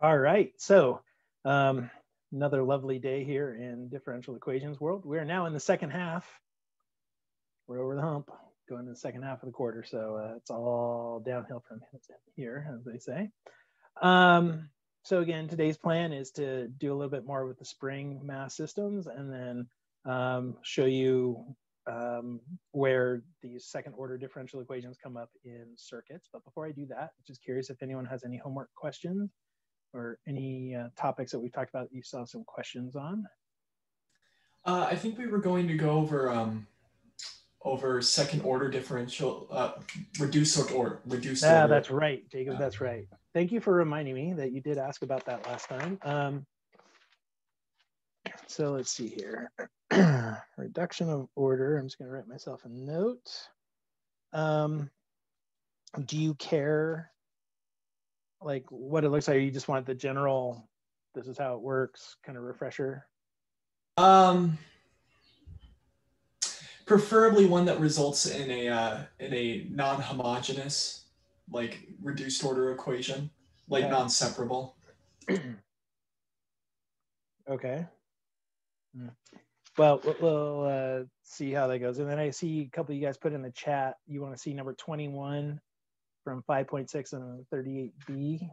All right. So, another lovely day here in differential equations world. We are now in the second half. We're over the hump, going to the second half of the quarter. So it's all downhill from here, as they say. So again, today's plan is to do a little bit more with the spring mass systems, and then show you where these second order differential equations come up in circuits. But before I do that, I'm just curious if anyone has any homework questions or any topics that we've talked about that you saw some questions on. I think we were going to go over second order differential, reduced order. That's right, Jacob. That's right. Thank you for reminding me that you did ask about that last time. So let's see here. Reduction of order. I'm just going to write myself a note. Do you care like what it looks like? You just want the general, this is how it works, kind of refresher? Preferably one that results in a non-homogeneous, like reduced order equation, like Okay. non-separable. Okay. Well, we'll see how that goes. And then I see a couple of you guys put in the chat, you want to see number 21 from 5.6 and 38b.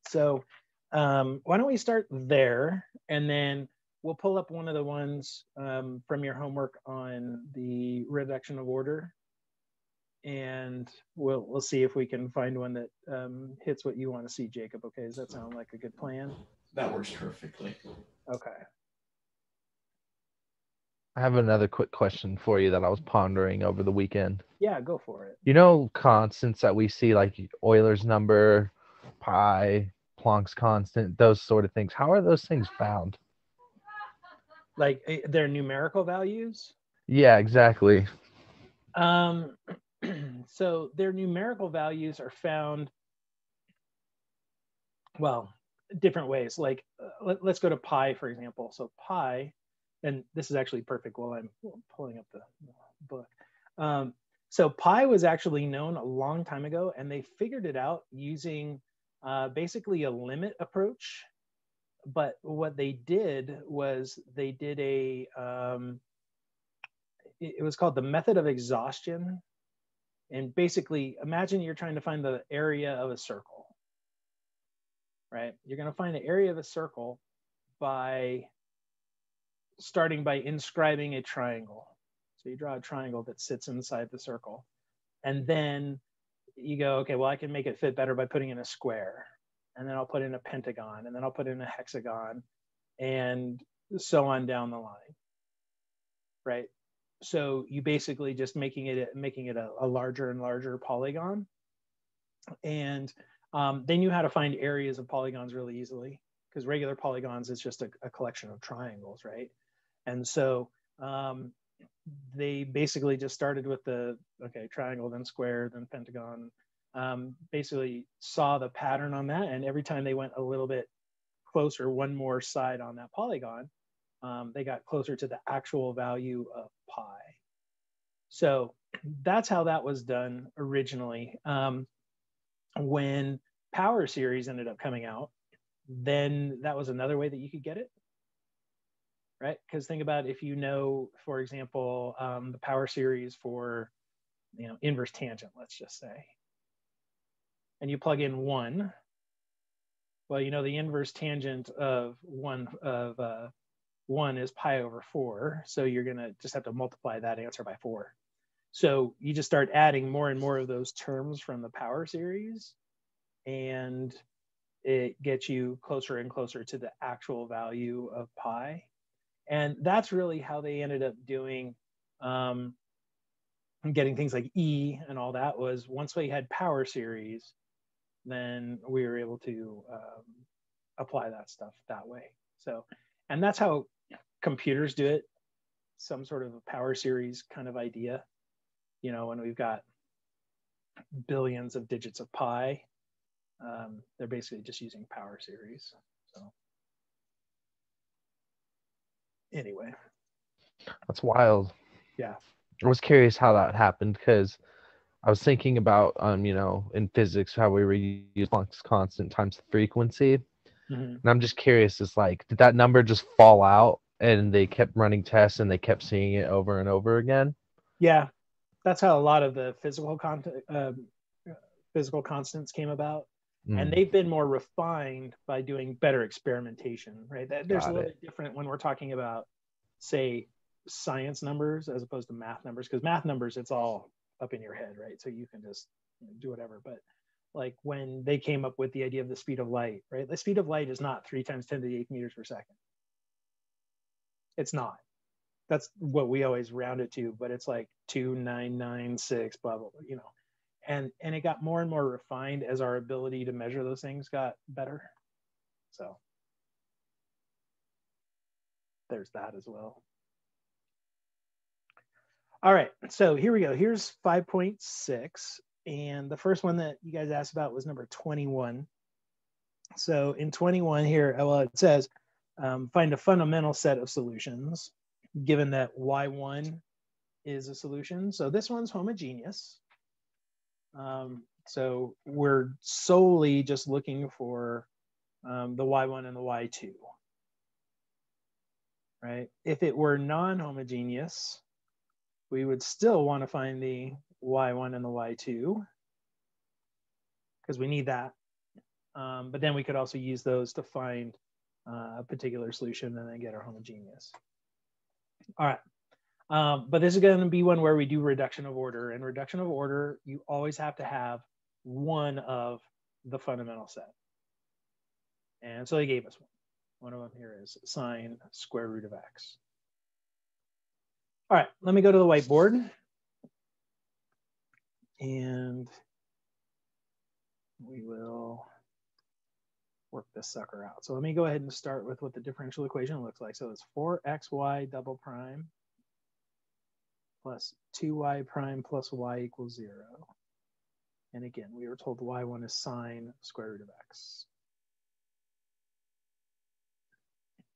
So why don't we start there, and then we'll pull up one of the ones from your homework on the reduction of order, and we'll see if we can find one that hits what you want to see, Jacob. Okay, does that sound like a good plan? That works perfectly. Okay. I have another quick question for you that I was pondering over the weekend. Yeah, go for it. You know constants that we see, like Euler's number, pi, Planck's constant, those sort of things. How are those things found? Like their numerical values? Yeah, exactly. So their numerical values are found, well, different ways. Like let's go to pi, for example. So pi, and this is actually perfect while I'm pulling up the book. So pi was actually known a long time ago, and they figured it out using basically a limit approach. But what they did was they did it was called the method of exhaustion. And basically, imagine you're trying to find the area of a circle, right? You're going to find the area of a circle by starting by inscribing a triangle. So you draw a triangle that sits inside the circle. And then you go, okay, well, I can make it fit better by putting in a square. And then I'll put in a pentagon, and then I'll put in a hexagon, and so on down the line, right? So you basically just making it a larger and larger polygon. And they knew how to find areas of polygons really easily, because regular polygons is just a collection of triangles, right? And so they basically just started with the, okay, triangle, then square, then pentagon, basically saw the pattern on that. And every time they went a little bit closer, one more side on that polygon, they got closer to the actual value of pi. So that's how that was done originally. When power series ended up coming out, then that was another way that you could get it, right? Because think about if you know, for example, the power series for, inverse tangent, let's just say, and you plug in 1. Well, the inverse tangent of 1 is pi over 4. So you're going to just have to multiply that answer by 4. So you just start adding more and more of those terms from the power series, and it gets you closer and closer to the actual value of pi. And that's really how they ended up doing, getting things like E and all that, was once we had power series, then we were able to apply that stuff that way. So, and that's how computers do it, some sort of a power series kind of idea. When we've got billions of digits of pi, they're basically just using power series. So anyway. That's wild. Yeah. I was curious how that happened, because I was thinking about, in physics, how we reuse Planck's constant times the frequency. And I'm just curious, is like, did that number just fall out and they kept running tests and they kept seeing it over and over again? Yeah, that's how a lot of the physical constants came about. And they've been more refined by doing better experimentation, right? There's a little bit different when we're talking about, say, science numbers as opposed to math numbers, because math numbers, it's all up in your head, right? So you can just do whatever. But like when they came up with the idea of the speed of light, right? The speed of light is not 3 times 10 to the 8th meters per second. It's not. That's what we always round it to, but it's like 2996, blah, blah, blah, you know. And it got more and more refined as our ability to measure those things got better. So there's that as well. All right, so here we go. Here's 5.6. And the first one that you guys asked about was number 21. So in 21 here, well, it says, find a fundamental set of solutions, given that Y1 is a solution. So this one's homogeneous. So we're solely just looking for the Y1 and the Y2, right? If it were non-homogeneous, we would still want to find the Y1 and the Y2 because we need that. But then we could also use those to find a particular solution and then get our homogeneous. All right. But this is going to be one where we do reduction of order. And reduction of order, you always have to have one of the fundamental set. And so they gave us one. One of them here is sine square root of x. All right, let me go to the whiteboard. And we will work this sucker out. So let me go ahead and start with what the differential equation looks like. So it's 4xy double prime plus 2y prime plus y equals 0. And again, we were told y1 is sine square root of x.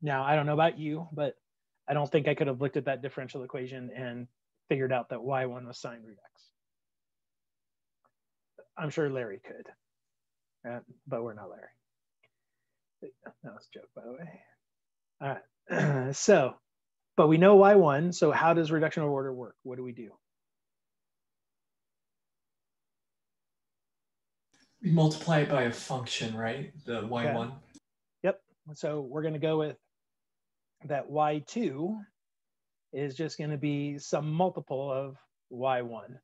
Now, I don't know about you, but I don't think I could have looked at that differential equation and figured out that y1 was sine root x. I'm sure Larry could, but we're not Larry. That was a joke, by the way. All right, so, but we know y1, so how does reduction of order work? What do we do? We multiply it by a function, right? The y1. Okay. Yep, so we're gonna go with that y2 is just gonna be some multiple of y1,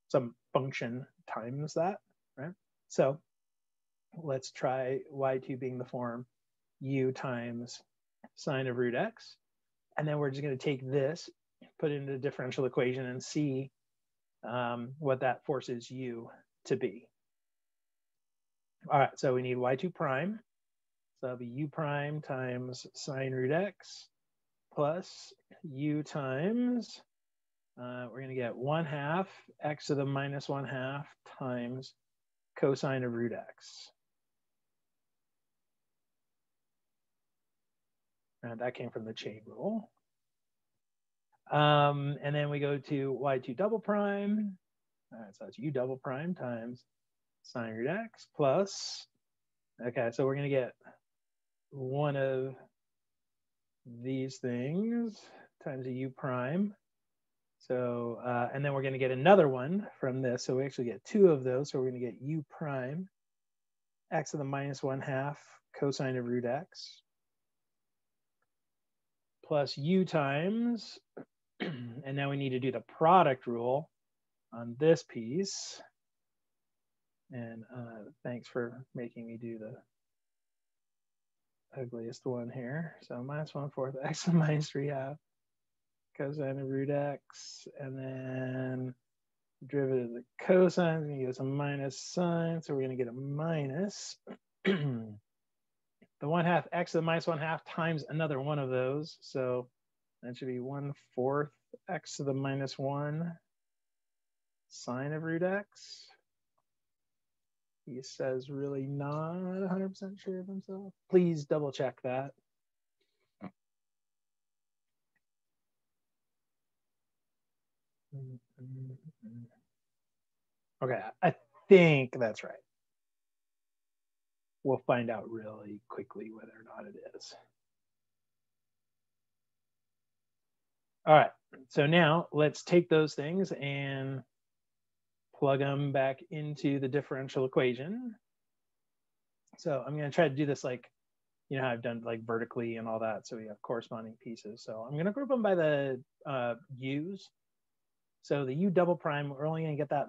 some function times that, right? So let's try y2 being the form u times sine of root x. And then we're just going to take this, put it into the differential equation and see what that forces u to be. All right, so we need y2 prime. So that'll be u prime times sine root x plus u times, we're going to get 1/2 x to the minus 1/2 times cosine of root x. And that came from the chain rule. And then we go to y2 double prime. All right, so that's u double prime times sine root x plus, okay, so we're going to get one of these things times a u prime. So, and then we're going to get another one from this. So we actually get two of those. So we're going to get u prime x to the minus 1/2 cosine of root x plus u times, and now we need to do the product rule on this piece. And thanks for making me do the ugliest one here. So minus 1/4 x to the minus 3/2 cosine of root x, and then derivative of the cosine is going to give us a minus sign. So we're going to get a minus the 1/2 x to the minus 1/2 times another one of those. So that should be 1/4 x to the minus 1 sine of root x. He says really not 100% sure of himself. Please double check that. Okay, I think that's right. we'll find out really quickly whether or not it is. All right, so now let's take those things and plug them back into the differential equation. So I'm going to try to do this like, you know, how I've done like vertically and all that. So we have corresponding pieces. So I'm going to group them by the u's. So the u double prime, we're only going to get that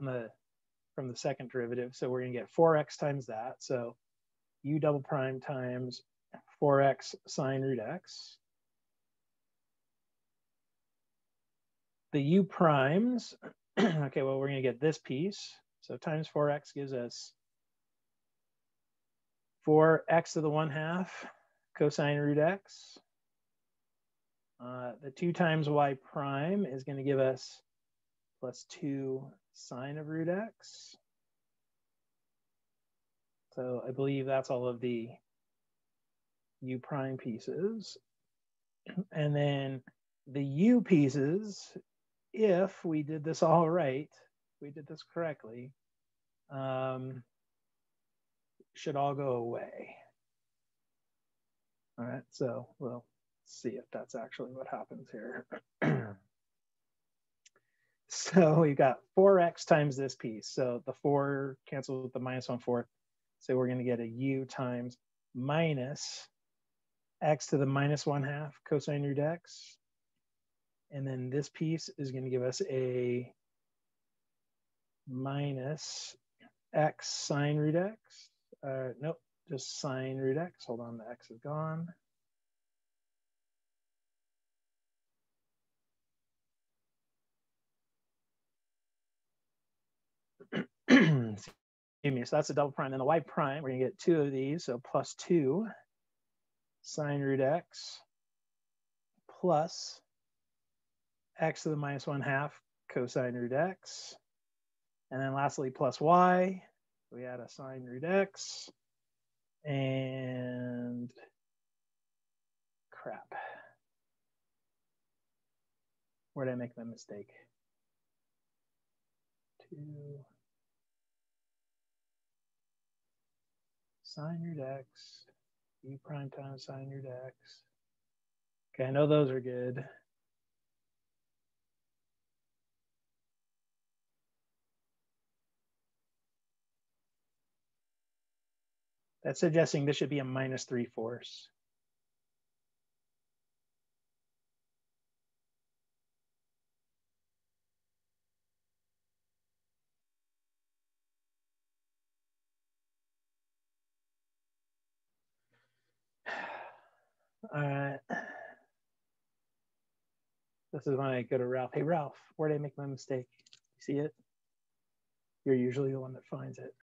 from the second derivative. So we're going to get 4x times that. So u double prime times 4x sine root x. The u primes, okay, well, we're going to get this piece. So times 4x gives us 4x to the 1/2 cosine root x. The 2 times y prime is going to give us plus 2 sine of root x. So I believe that's all of the u prime pieces. And then the u pieces, if we did this all right, we did this correctly, should all go away. All right, so we'll see if that's actually what happens here. So we've got 4x times this piece. So the 4 cancels with the minus 1/4. So we're going to get a u times minus x to the minus 1/2 cosine root x. And then this piece is going to give us a minus x sine root x. Nope, just sine root x. Hold on, the x is gone. Excuse me, so that's a double prime. And the y prime, we're going to get 2 of these. So plus 2 sine root x plus x to the minus 1/2 cosine root x. And then lastly, plus y. We add a sine root x. And crap. Where did I make my mistake? 2 sine root x, u prime times sine root x. Okay, I know those are good. That's suggesting this should be a minus 3/4. All right. This is when I go to Ralph. Hey, Ralph, where did I make my mistake? You see it? You're usually the one that finds it.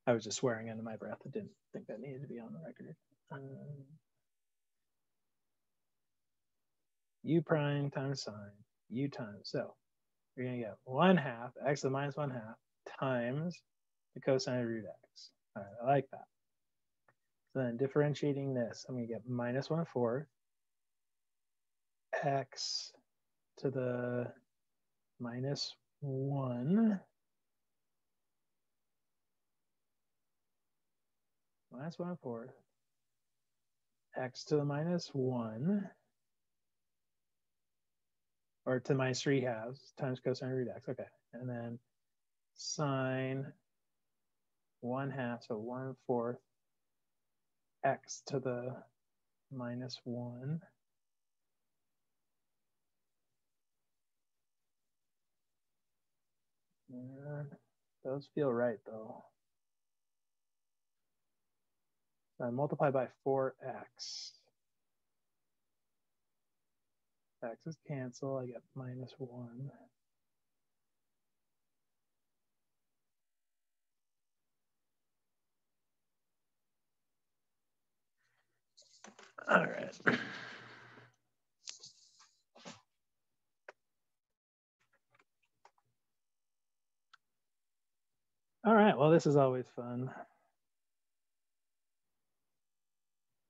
I was just swearing under my breath. I didn't think that needed to be on the record. U prime times sine, u times. So you're going to get 1/2 x to the minus 1/2 times the cosine of root x. All right, I like that. So then differentiating this, I'm going to get minus 1/4 x to the minus 1 minus 1/4 x to the minus 1 or to minus 3/2 times cosine root x. Okay, and then sine 1/2, so 1/4 x to the minus 1 and those feel right though. So I multiply by 4x. X's cancel, I get minus 1. All right. All right, well, this is always fun.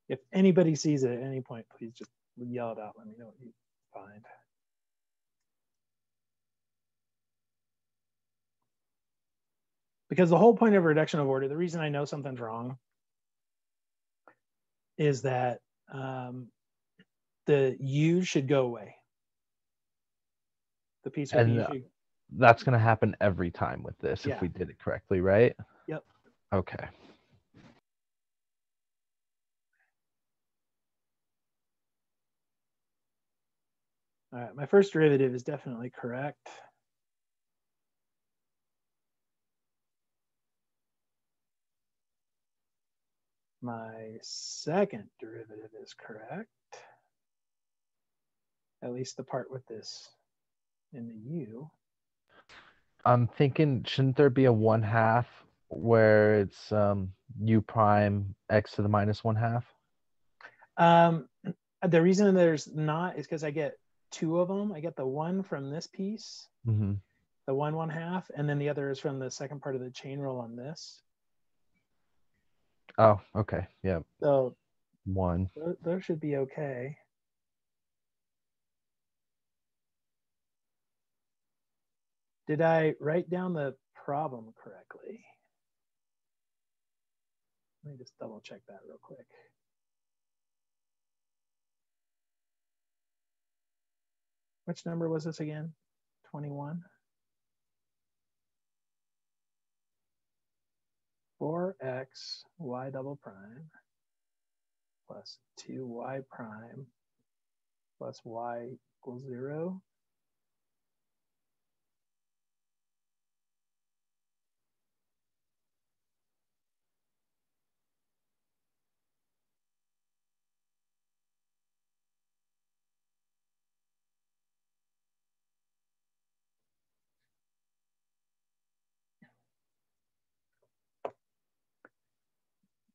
If anybody sees it at any point, please just yell it out. Let me know what you Because the whole point of reduction of order, the reason I know something's wrong is that the U should go away. The piece with the U should. That's going to happen every time with this if we did it correctly, right? Yep. Okay. All right, my first derivative is definitely correct. My second derivative is correct. At least the part with this in the U. I'm thinking, shouldn't there be a 1/2 where it's u prime x to the minus 1/2? The reason there's not is because I get two of them. I get the one from this piece, Mm-hmm. the 1/1/2, and then the other is from the second part of the chain rule on this. Oh, okay. Yeah. So 1. Those should be okay. Did I write down the problem correctly? Let me just double check that real quick. Which number was this again? 21? 4x y double prime plus 2y prime plus y equals 0.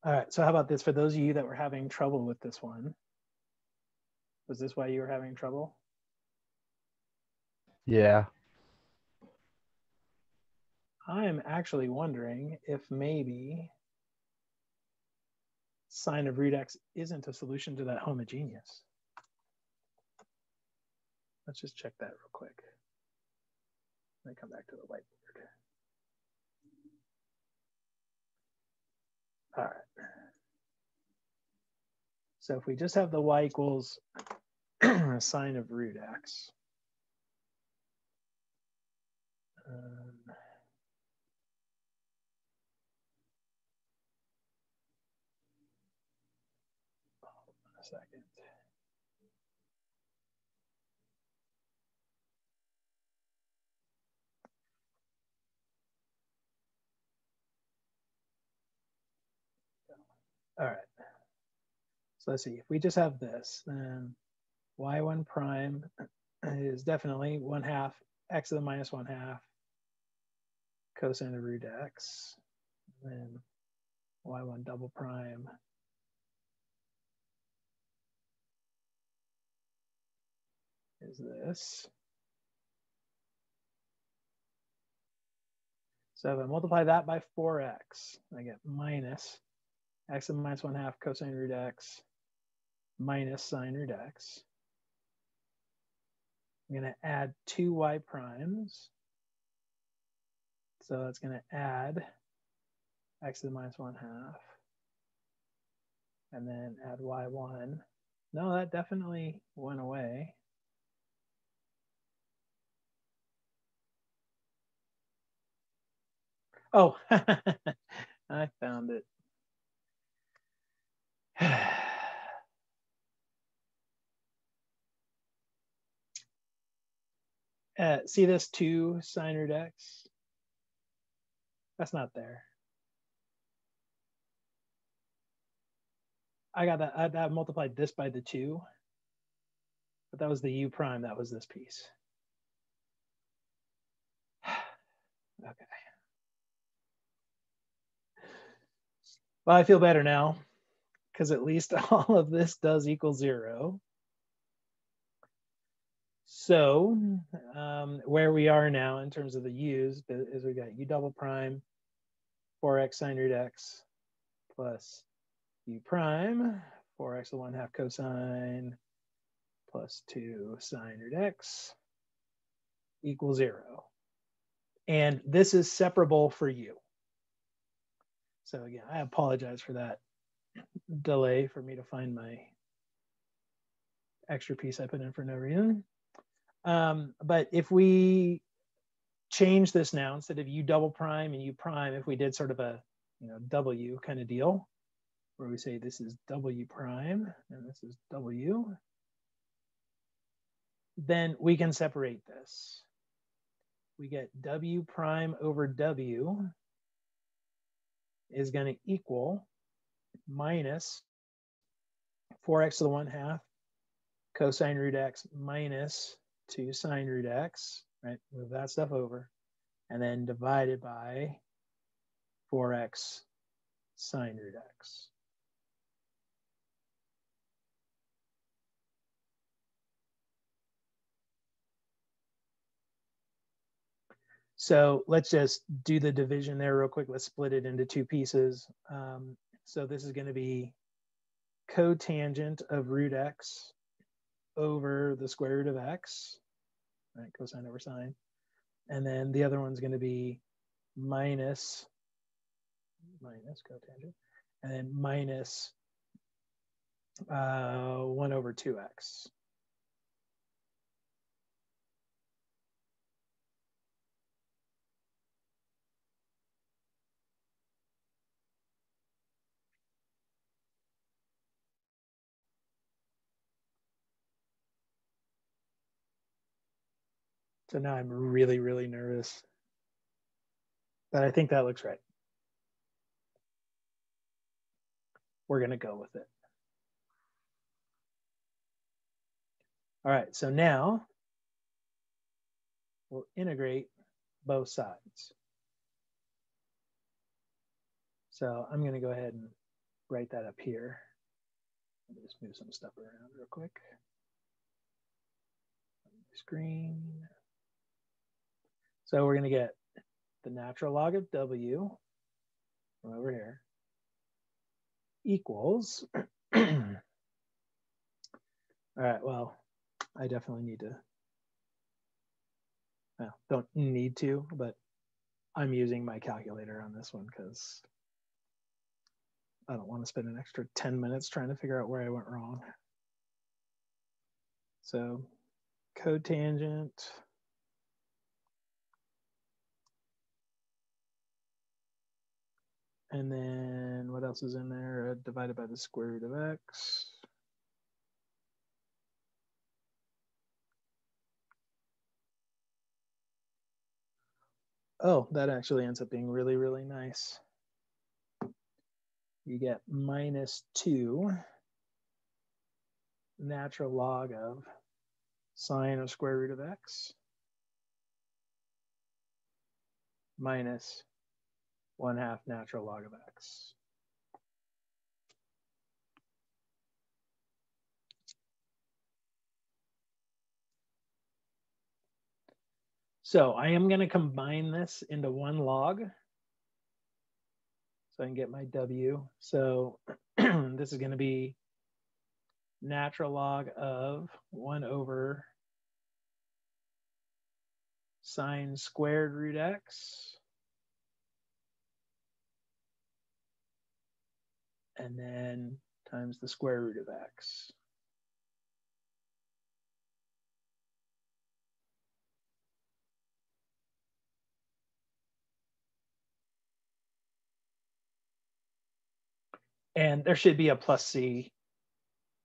All right, so how about this? For those of you that were having trouble with this one, was this why you were having trouble? Yeah. I'm actually wondering if maybe sine of root x isn't a solution to that homogeneous. Let's just check that real quick. Let me come back to the whiteboard. All right. So if we just have the y equals sine of root x, hold on a second. All right. So let's see, if we just have this, then y1 prime is definitely 1/2 x to the minus 1/2 cosine of root x. And then y1 double prime is this. So if I multiply that by 4x, I get minus x to the minus 1/2 cosine root x minus sine root x. I'm going to add 2 y primes. So that's going to add x to the minus 1/2. And then add y1. No, that definitely went away. Oh, I found it. See this 2 sine root x? That's not there. I got that. I multiplied this by the 2, but that was the u prime. That was this piece. Okay. Well, I feel better now because at least all of this does equal 0. So where we are now in terms of the u's is we got u double prime 4x sine root x plus u prime 4x to 1/2 cosine plus 2 sine root x equals 0. And this is separable for u. So again, I apologize for that delay for me to find my extra piece I put in for no reason. But if we change this now, instead of U double prime and U prime, if we did sort of a W kind of deal, where we say this is W prime and this is W, then we can separate this. We get W prime over W is going to equal minus 4x to the 1/2 cosine root x minus 2 sine root x, right? Move that stuff over, and then divided by 4x sine root x. So let's just do the division there real quick. Let's split it into two pieces. So this is going to be cotangent of root x over the square root of x, right? Cosine over sine. And then the other one's going to be minus cotangent, and then minus 1 over 2x. So now I'm really, really nervous, but I think that looks right. We're going to go with it. All right, so now we'll integrate both sides. So I'm going to go ahead and write that up here. Let me just move some stuff around real quick. Screen. So we're going to get the natural log of W from over here equals, all right, well, I definitely need to, well, don't need to, but I'm using my calculator on this one because I don't want to spend an extra 10 minutes trying to figure out where I went wrong. So cotangent and then what else is in there? Divided by the square root of x. Oh, that actually ends up being really, really nice. You get minus 2 natural log of sine of square root of x minus 1/2 natural log of x. So I am going to combine this into one log so I can get my W. So this is going to be natural log of 1 over sine squared root x, and then times the square root of x. And there should be a plus c,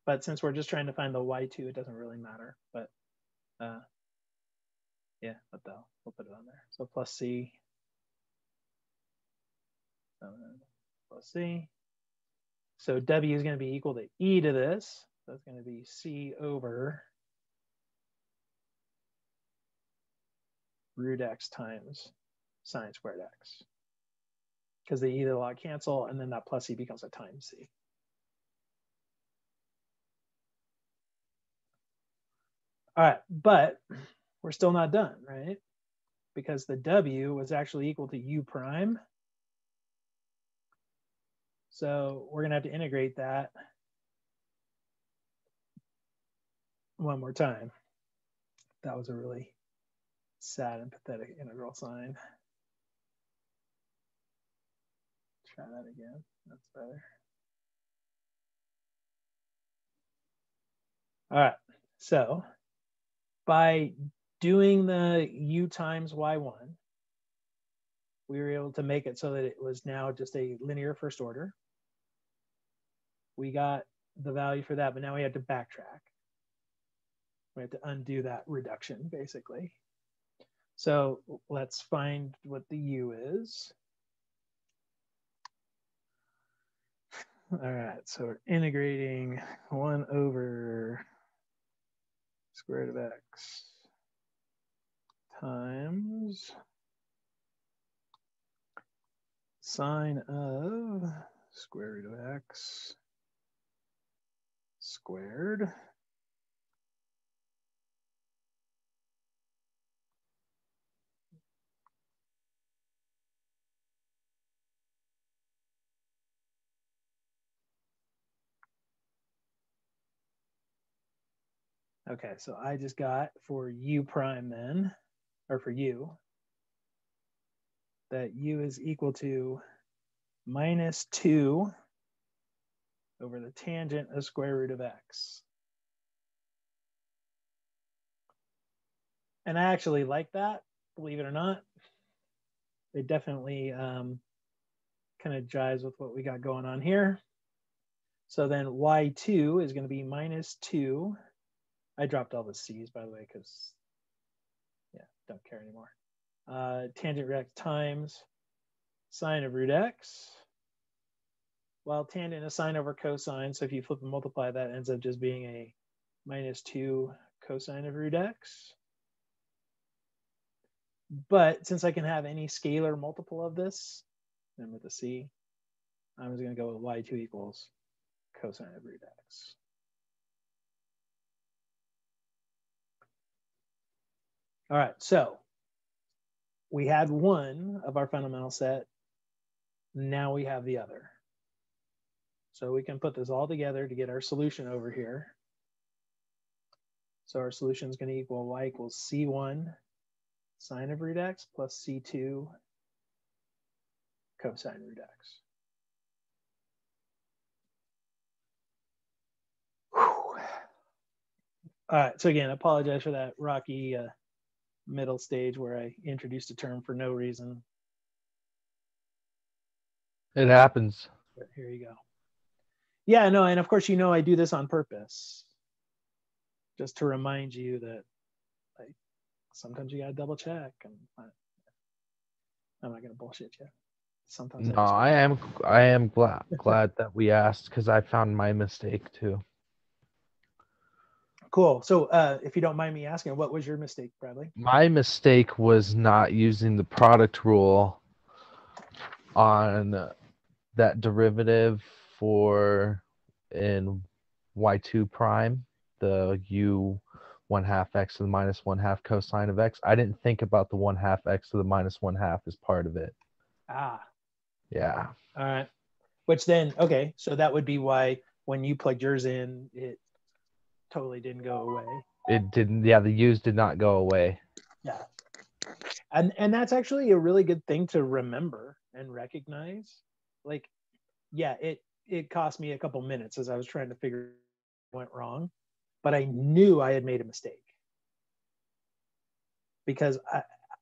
but since we're just trying to find the y2, it doesn't really matter. But yeah, what the hell? We'll put it on there. So plus c, plus c. So W is going to be equal to e to this. So it's going to be c over root x times sine squared x. Because the e to the log cancel, and then that plus c becomes a times c. All right, but we're still not done, right? Because the W was actually equal to U prime. So we're going to have to integrate that one more time. That was a really sad and pathetic integral sign. try that again. That's better. All right. So by doing the u times y1, we were able to make it so that it was now just a linear first order. We got the value for that, but now we had to backtrack. We have to undo that reduction, basically. So let's find what the u is. All right, so we're integrating 1 over square root of x times sine of square root of x squared. Okay, so I just got for u prime then, or for u, that u is equal to minus 2 over the tangent of square root of x. And I actually like that, believe it or not. It definitely kind of jives with what we got going on here. So then y2 is going to be minus 2. I dropped all the c's, by the way, because, yeah, don't care anymore. Tangent root x times sine of root x. Well, tangent is sine over cosine, so if you flip and multiply, that ends up just being a minus 2 cosine of root x. But since I can have any scalar multiple of this, and with the c, I'm just going to go with y2 equals cosine of root x. All right, so we had one of our fundamental set. Now we have the other. So we can put this all together to get our solution over here. So our solution is going to equal y equals c1 sine of root x plus c2 cosine root x. Whew. All right, so again, I apologize for that rocky middle stage where I introduced a term for no reason. It happens. But here you go. Yeah, no, and of course, you know, I do this on purpose, just to remind you that like, sometimes you got to double check, and I'm not going to bullshit you. Sometimes No, I am glad that we asked, because I found my mistake too. Cool. So if you don't mind me asking, what was your mistake, Bradley? My mistake was not using the product rule on that derivative for in y2 prime, the u 1/2 x to the minus 1/2 cosine of x. I didn't think about the 1/2 x to the minus 1/2 as part of it. Ah. Yeah. All right. Which then, okay, so that would be why when you plugged yours in, it totally didn't go away. It didn't. Yeah, the u's did not go away. Yeah. And that's actually a really good thing to remember and recognize. Like, yeah, it cost me a couple minutes as I was trying to figure what went wrong, but I knew I had made a mistake because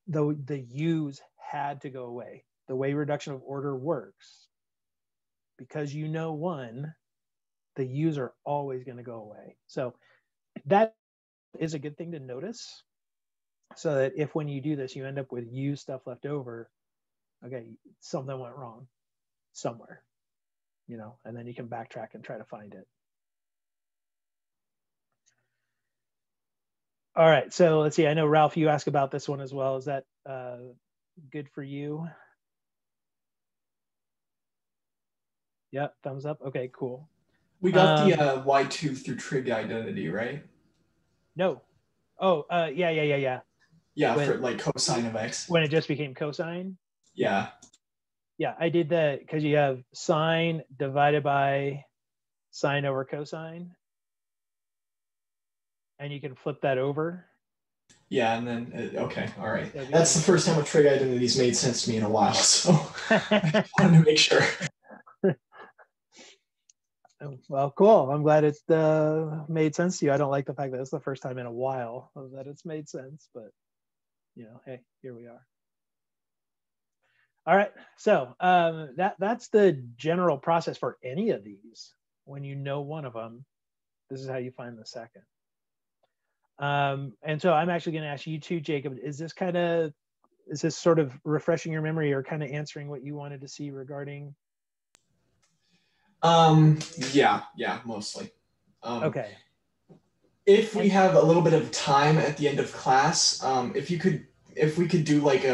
the u's had to go away. The way reduction of order works, because you know one, the u's are always going to go away. So that is a good thing to notice, so that if when you do this, you end up with u stuff left over, okay, something went wrong somewhere, you know, and then you can backtrack and try to find it. All right, so let's see. I know, Ralph, you asked about this one as well. Is that good for you? Yep, thumbs up. Okay, cool. We got the y2 through trig identity, right? No. Oh, yeah. Yeah, when, for like cosine of x. When it just became cosine? Yeah. Yeah, I did that because you have sine divided by sine over cosine. And you can flip that over. Yeah, and then, okay, all right. That's the first time a trig identity's made sense to me in a while, so I wanted to make sure. Oh, well, cool. I'm glad it made sense to you. I don't like the fact that it's the first time in a while that it's made sense, but you know, hey, here we are. All right, so that's the general process for any of these. When you know one of them, this is how you find the second. And so I'm actually going to ask you too, Jacob, is this sort of refreshing your memory or kind of answering what you wanted to see regarding? Yeah, mostly. Okay. If we have a little bit of time at the end of class, if we could do like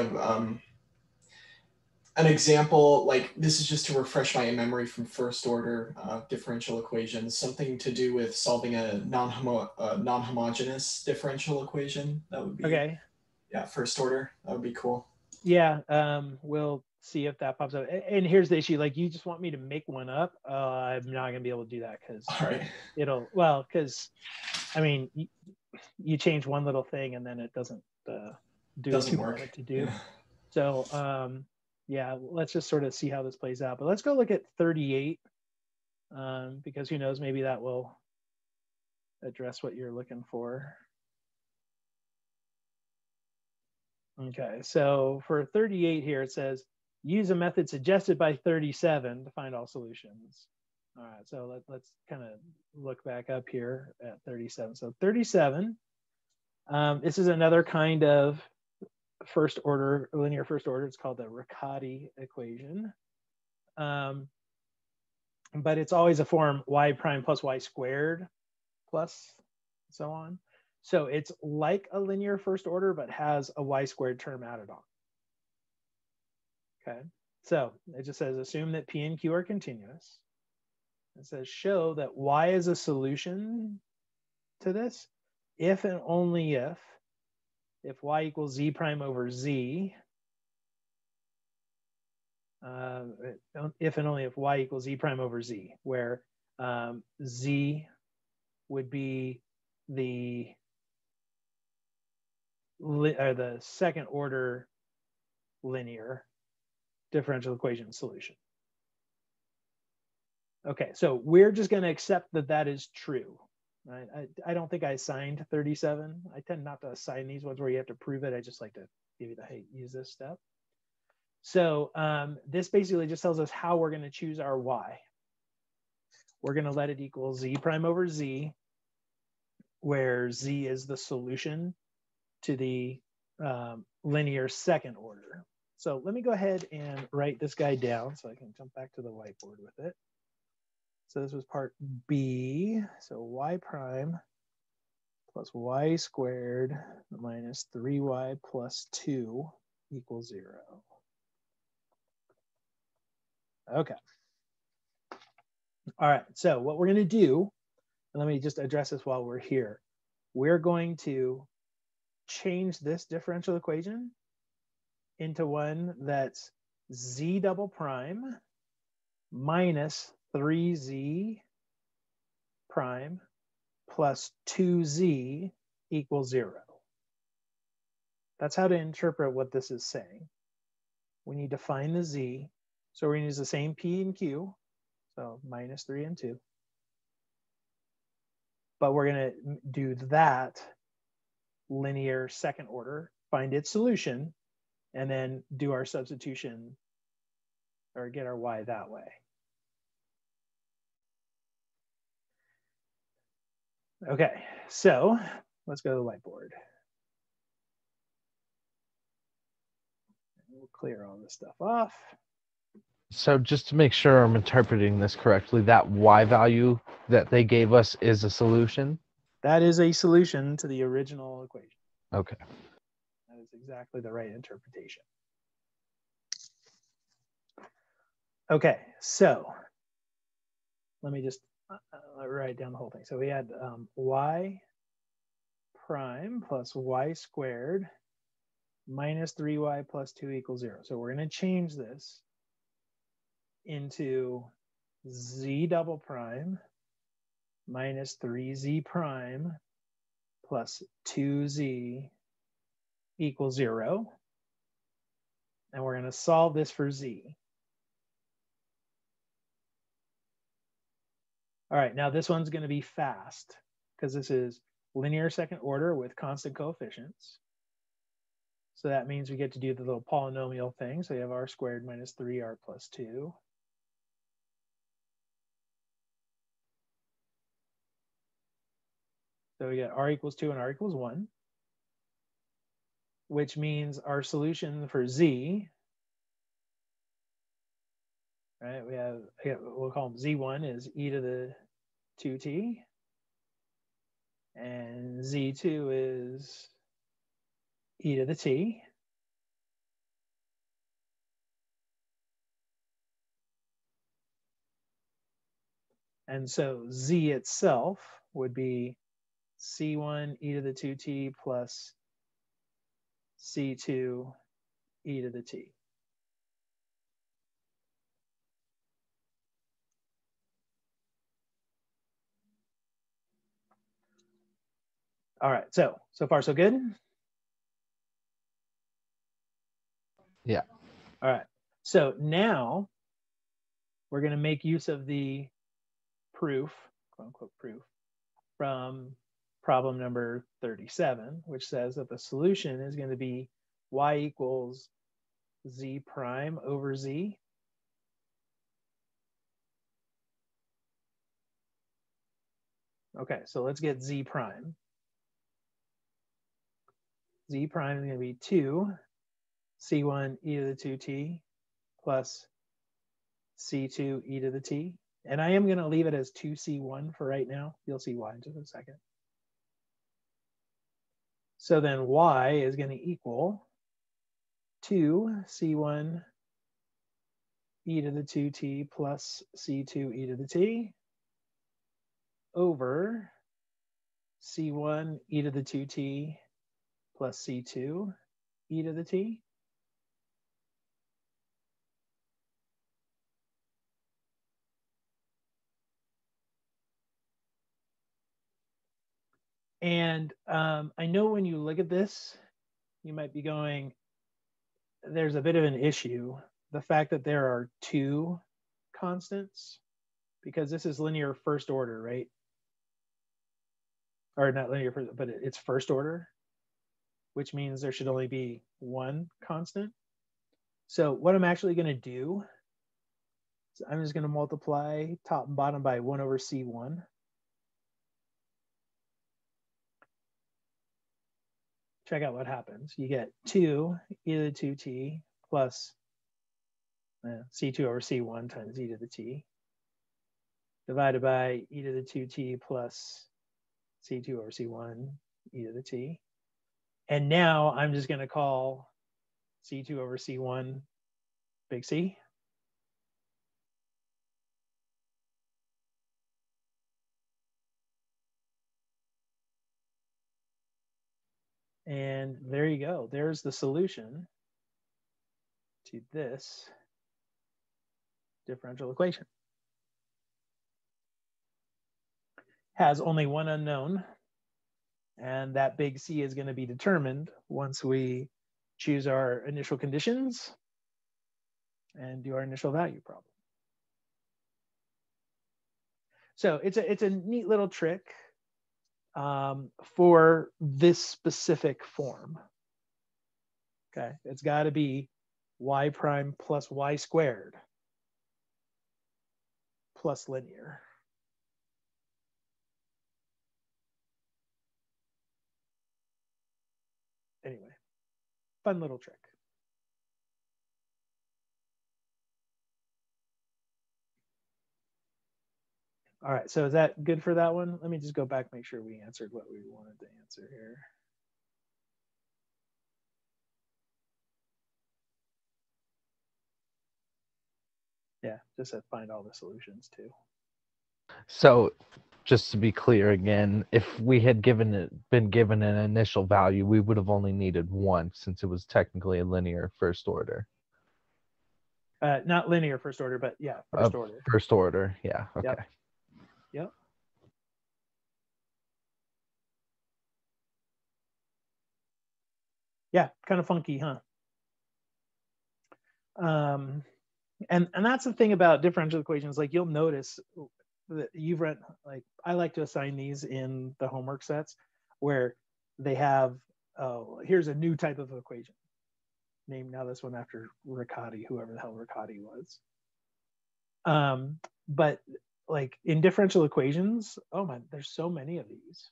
an example, like this is just to refresh my memory from first order differential equations, something to do with solving a non-homogeneous differential equation. That would be, okay. Yeah, first order. That would be cool. Yeah, we'll see if that pops up. And here's the issue: like, you just want me to make one up. I'm not gonna be able to do that because because I mean, you change one little thing and then it doesn't do what you want it to do. Yeah. So yeah, let's just sort of see how this plays out. But let's go look at 38 because who knows, maybe that will address what you're looking for. Okay, so for 38 here, it says, use a method suggested by 37 to find all solutions. All right, so let's kind of look back up here at 37. So 37, this is another kind of linear first order. It's called the Riccati equation. But it's always a form y prime plus y squared plus so on. So it's like a linear first order, but has a y squared term added on. Okay, so it just says, assume that P and Q are continuous. It says, show that y is a solution to this if and only if y equals z prime over z, if and only if y equals z prime over z, where z would be the second order linear differential equation solution. Okay, so we're just going to accept that that is true. Right? I don't think I assigned 37. I tend not to assign these ones where you have to prove it. I just like to give you the, hey, use this step. So this basically just tells us how we're going to choose our y. We're going to let it equal z prime over z, where z is the solution to the linear second order. So let me go ahead and write this guy down so I can jump back to the whiteboard with it. So this was part B. So y prime plus y squared minus 3y plus 2 equals 0. Okay. All right. So what we're going to do, and let me just address this while we're here. We're going to change this differential equation into one that's z double prime minus 3z prime plus 2z equals 0. That's how to interpret what this is saying. We need to find the z. So we're going to use the same p and q. So minus 3 and 2. But we're going to do that linear second order, find its solution, and then do our substitution or get our y that way. Okay, so let's go to the whiteboard. We'll clear all this stuff off. So just to make sure I'm interpreting this correctly, that y value that they gave us is a solution? That is a solution to the original equation. Okay. That is exactly the right interpretation. Okay, so let me just write down the whole thing. So we had y prime plus y squared minus 3y plus 2 equals 0. So we're going to change this into z double prime minus 3z prime plus 2z equals 0. And we're going to solve this for z. All right, now this one's going to be fast because this is linear second order with constant coefficients. So that means we get to do the little polynomial thing. So you have r squared minus 3r plus 2. So we get r equals 2 and r equals 1, which means our solution for z, right, we'll call them z1 is e to the 2t, and z2 is e to the t. And so z itself would be c1 e to the 2t plus c2 e to the t. All right, so far so good? Yeah. All right, so now we're going to make use of the proof, quote unquote proof, from problem number 37, which says that the solution is going to be y equals z prime over z. Okay, so let's get z prime. Z prime is going to be 2 c1 e to the 2t plus c2 e to the t. And I am going to leave it as 2c1 for right now. You'll see why in just a second. So then y is going to equal 2c1 e to the 2t plus c2 e to the t over c1 e to the 2t plus c2 e to the t. And I know when you look at this, you might be going, there's a bit of an issue. The fact that there are two constants, because this is linear first order, right? Or not linear, but it's first order, which means there should only be one constant. So what I'm actually going to do is I'm just going to multiply top and bottom by 1 over c1. Check out what happens. You get 2 e to the 2t plus c2 over c1 times e to the t divided by e to the 2t plus c2 over c1 e to the t. And now I'm just going to call c2 over c1 big C. And there you go. There's the solution to this differential equation. Has only one unknown, and that big C is going to be determined once we choose our initial conditions and do our initial value problem. So it's a neat little trick for this specific form. Okay, it's got to be y prime plus y squared plus linear. Anyway, fun little trick. All right, so is that good for that one? Let me just go back, make sure we answered what we wanted to answer here. Yeah, just said find all the solutions too. So just to be clear again, if we had been given an initial value, we would have only needed one since it was technically a linear first order. Not linear first order, but yeah, first order. First order, yeah, okay. Yep. Yeah, kind of funky, huh? And that's the thing about differential equations. Like you'll notice you've read, like, I like to assign these in the homework sets where they have, oh, here's a new type of equation. Named now this one after Riccati, whoever the hell Riccati was. But like in differential equations, oh man, there's so many of these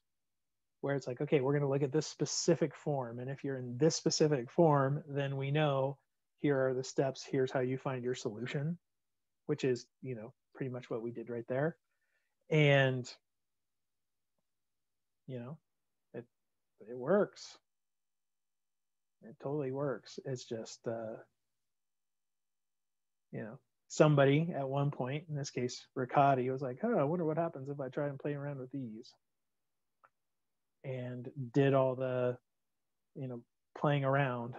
where it's like, okay, we're going to look at this specific form. And if you're in this specific form, then we know here are the steps. Here's how you find your solution, which is, you know, pretty much what we did right there. And, you know, it works. It totally works. It's just, you know, somebody at one point, in this case, Riccati, was like, oh, I wonder what happens if I try and play around with these. And did all the, you know, playing around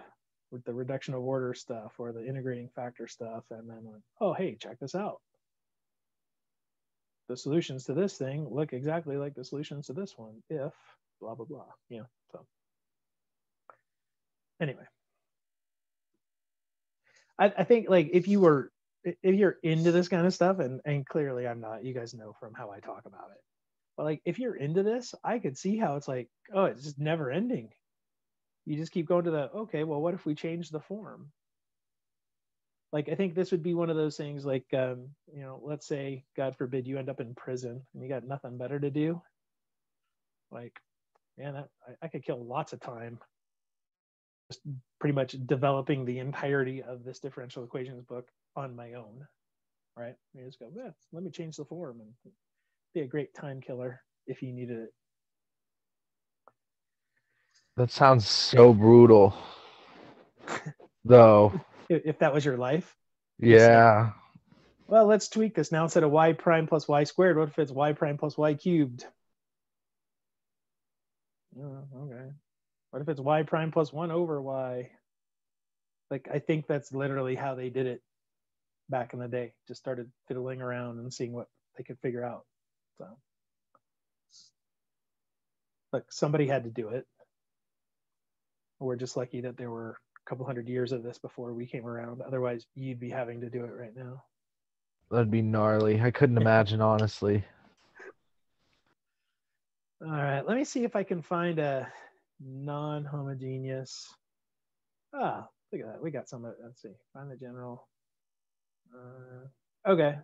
with the reduction of order stuff or the integrating factor stuff. And then went, oh, hey, check this out. The solutions to this thing look exactly like the solutions to this one if blah, blah, blah. You know, so anyway. I think like if you're into this kind of stuff, and clearly I'm not, you guys know from how I talk about it, but like if you're into this, I could see how it's like, oh, it's just never ending. You just keep going to the, okay, well, what if we change the form? Like, I think this would be one of those things like, you know, let's say, God forbid, you end up in prison and you got nothing better to do. Like, man, I could kill lots of time just pretty much developing the entirety of this differential equations book on my own, right? You just go, yeah, let me change the form, and be a great time killer if you needed it. That sounds so brutal, though. If that was your life. Yeah. Well, let's tweak this now. Instead of y prime plus y squared, what if it's y prime plus y cubed? Okay. What if it's y prime plus 1 over y? Like, I think that's literally how they did it back in the day. Just started fiddling around and seeing what they could figure out. So, look, somebody had to do it. We're just lucky that there were a couple hundred years of this before we came around. Otherwise, you'd be having to do it right now. That'd be gnarly. I couldn't imagine, honestly. All right, let me see if I can find a non-homogeneous. Ah, look at that. We got some of it. Let's see. Find the general. Okay.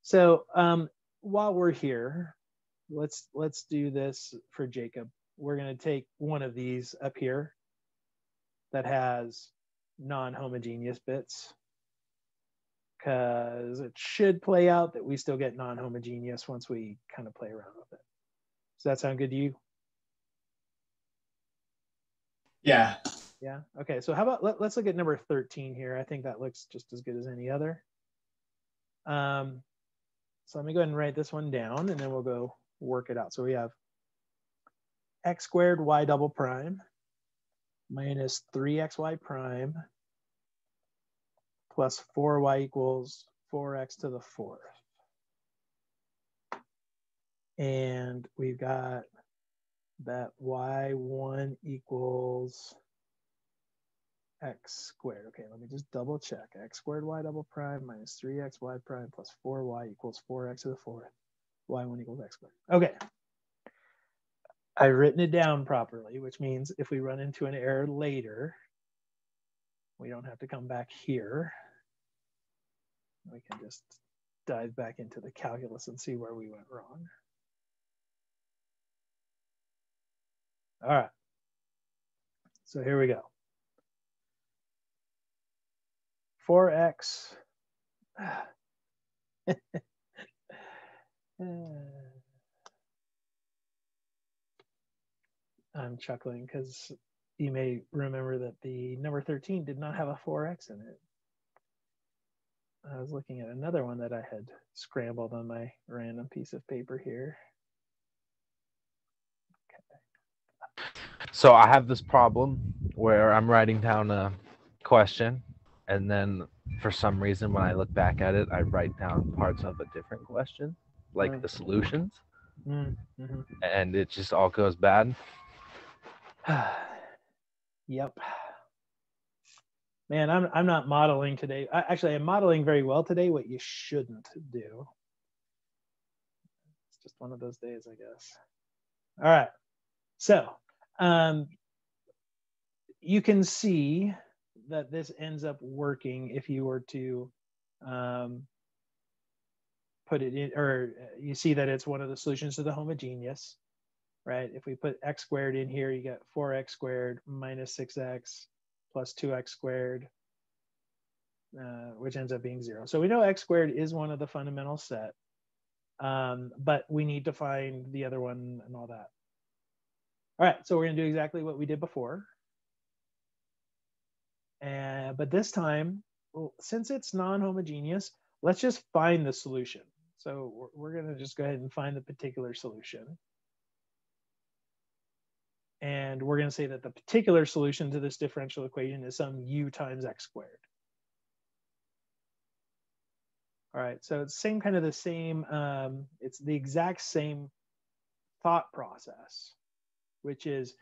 So while we're here, let's do this for Jacob. We're going to take one of these up here that has non-homogeneous bits, because it should play out that we still get non-homogeneous once we kind of play around with it. Does that sound good to you? Yeah. Yeah. Okay. So how about let's look at number 13 here. I think that looks just as good as any other. So let me go ahead and write this one down, and then we'll go work it out. So we have x squared y double prime minus 3xy prime plus 4y equals 4x to the fourth. And we've got that y1 equals x squared. Okay, let me just double check. X squared y double prime minus 3xy prime plus 4y equals 4x to the fourth. Y1 equals x squared. Okay. I've written it down properly, which means if we run into an error later, we don't have to come back here. We can just dive back into the calculus and see where we went wrong. All right. So here we go. 4x. I'm chuckling because you may remember that the number 13 did not have a 4x in it. I was looking at another one that I had scrambled on my random piece of paper here. Okay. So I have this problem where I'm writing down a question, and then for some reason when I look back at it, I write down parts of a different question, like the solutions, and it just all goes bad. Yep. Man, I'm not modeling today. Actually, I'm modeling very well today what you shouldn't do. just one of those days, I guess. All right. So you can see that this ends up working if you were to put it in, or you see that it's one of the solutions to the homogeneous, right? If we put x squared in here, you get 4x squared minus 6x plus 2x squared, which ends up being 0. So we know x squared is one of the fundamental set, but we need to find the other one and all that. All right, so we're going to do exactly what we did before. But this time, well, since it's non-homogeneous, let's just find the solution. So we're going to just go ahead and find the particular solution. And we're going to say that the particular solution to this differential equation is some u times x squared. All right, so it's same kind of the same, it's the exact same thought process, which is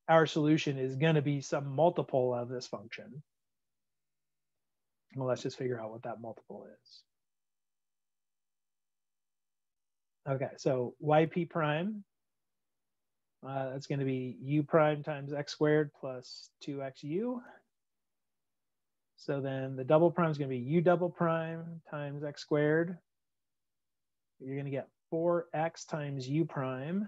our solution is going to be some multiple of this function. Well, let's just figure out what that multiple is. Okay, so yp prime, that's going to be u prime times x squared plus 2xu. So then the double prime is going to be u double prime times x squared. You're going to get 4x times u prime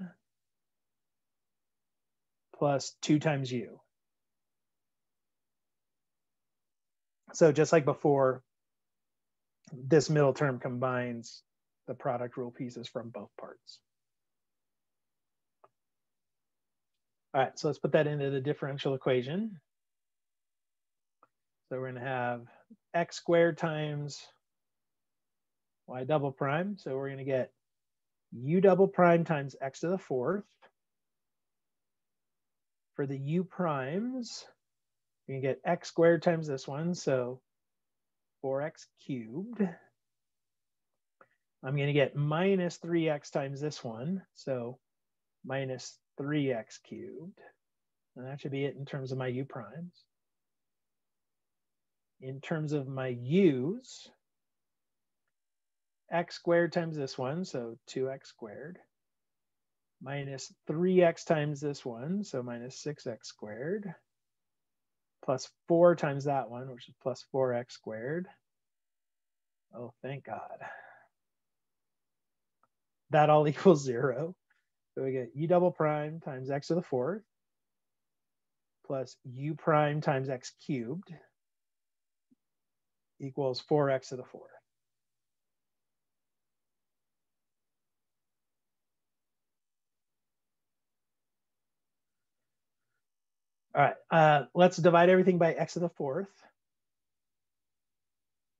plus 2 times u. So just like before, this middle term combines the product rule pieces from both parts. All right, so let's put that into the differential equation. So we're going to have x squared times y double prime. So we're going to get u double prime times x to the 4th. For the u primes, you can get x squared times this one, so 4x cubed. I'm going to get minus 3x times this one, so minus 3x cubed. And that should be it in terms of my u primes. In terms of my u's, x squared times this one, so 2x squared, minus 3x times this one, so minus 6x squared, plus 4 times that one, which is plus 4x squared. Oh, thank God. That all equals 0. So we get u double prime times x to the 4th plus u prime times x cubed equals 4x to the 4th. All right, let's divide everything by x to the 4th.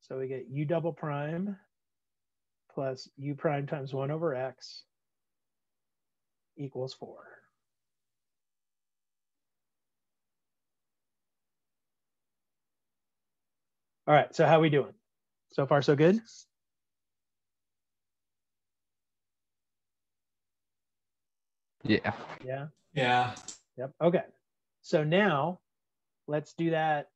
So we get u double prime plus u prime times 1 over x equals 4. All right, so how are we doing? So far, so good? Yeah. Yeah? Yeah. Yep, okay. So now let's do that.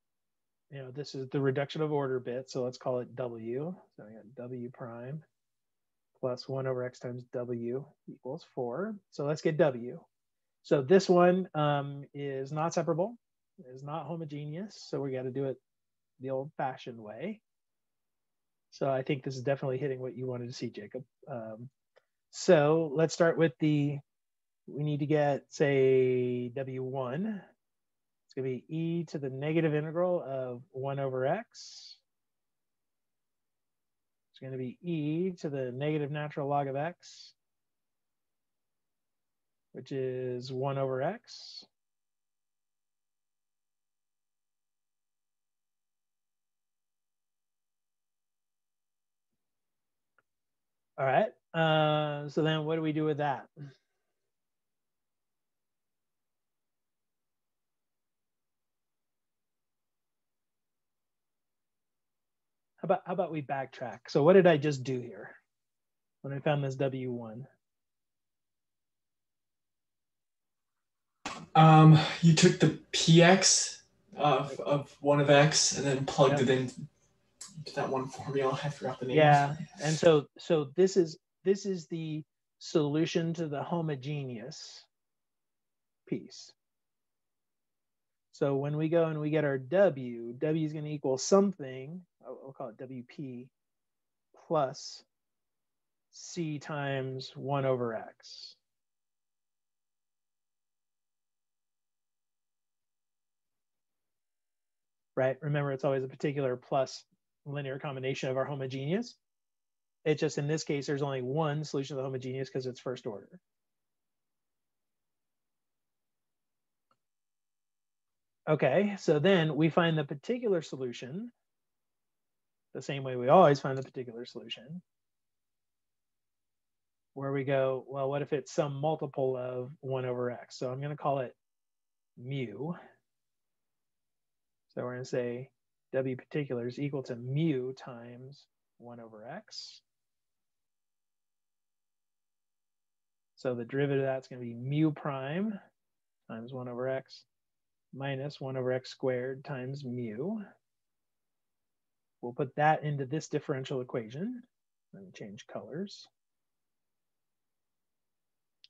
You know, this is the reduction of order bit, so let's call it w. So I got w prime plus 1 over x times w equals 4. So let's get w. So this one is not separable, is not homogeneous, so we got to do it the old-fashioned way. So I think this is definitely hitting what you wanted to see, Jacob. So let's start with we need to get, say, w1. It's going to be e to the negative integral of 1 over x. It's going to be e to the negative natural log of x, which is 1 over x. All right, so then what do we do with that? How about we backtrack? So what did I just do here when I found this w1? You took the px of 1 of x and then plugged it in to that one formula. I forgot the name. Yeah, and so this is the solution to the homogeneous piece. So when we go and we get our W, W is going to equal something, we'll call it WP, plus C times 1 over X. Right? Remember, it's always a particular plus linear combination of our homogeneous. It's just in this case, there's only one solution to the homogeneous because it's first order. Okay, so then we find the particular solution the same way we always find the particular solution, where we go, well, what if it's some multiple of 1 over X? So I'm going to call it mu. So we're going to say W particular is equal to mu times 1 over X. So the derivative of that's going to be mu prime times 1 over X minus 1 over X squared times mu. We'll put that into this differential equation. Let me change colors.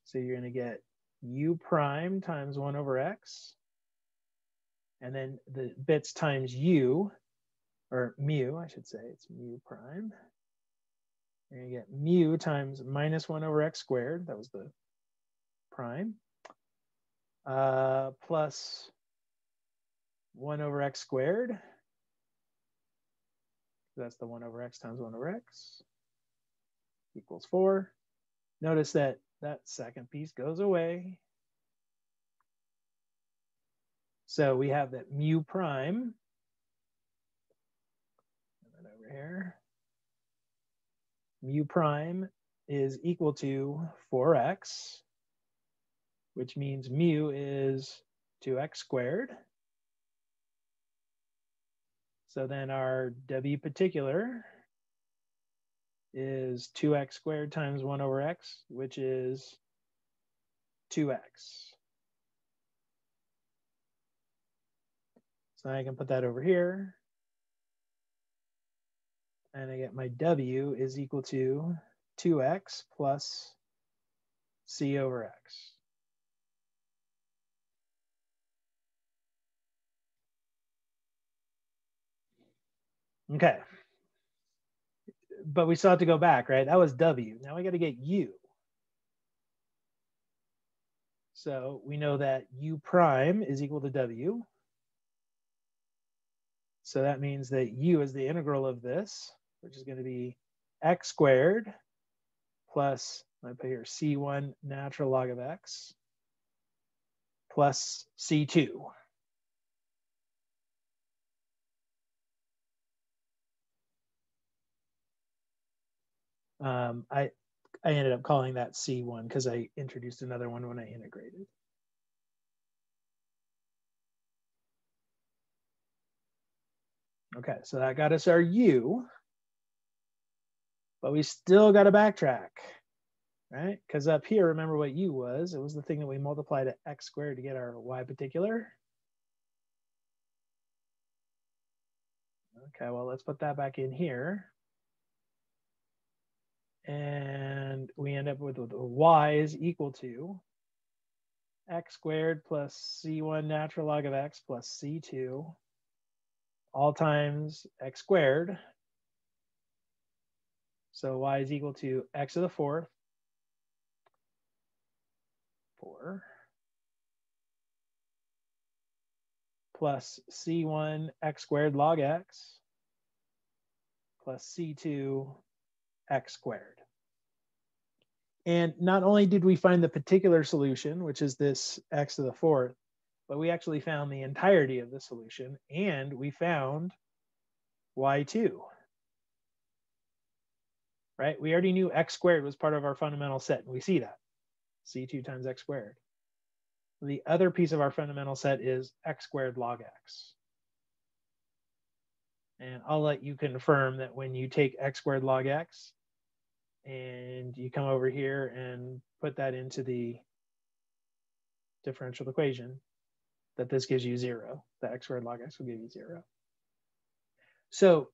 So you're going to get u prime times 1 over X. And then the bits times u, or mu, I should say, it's mu prime. You're going to get mu times minus 1 over X squared, that was the prime, plus 1 over X squared. That's the 1 over X times 1 over X equals 4. Notice that that second piece goes away. So we have that mu prime, and then over here, mu prime is equal to 4x, which means mu is 2x squared. So then our W particular is 2x squared times 1 over X, which is 2x. So I can put that over here. And I get my W is equal to 2x plus C over X. Okay. But we still have to go back, right? That was W. Now we got to get U. So we know that U prime is equal to W. So that means that U is the integral of this, which is going to be X squared plus, I put here, C1 natural log of X plus C2. I ended up calling that C1 because I introduced another one when I integrated. Okay, so that got us our U, but we still got to backtrack, right? Because up here, remember what U was? It was the thing that we multiplied at X squared to get our Y particular. Okay, well, let's put that back in here. And we end up with Y is equal to X squared plus C1 natural log of X plus C2 all times X squared. So Y is equal to X to the 4th, 4, plus C1 X squared log X plus C2 X squared. And not only did we find the particular solution, which is this X to the 4th, but we actually found the entirety of the solution, and we found Y2. Right? We already knew X squared was part of our fundamental set, and we see that, C2 times X squared. The other piece of our fundamental set is X squared log X. And I'll let you confirm that when you take X squared log X, and you come over here and put that into the differential equation, that this gives you 0. The X squared log X will give you 0. So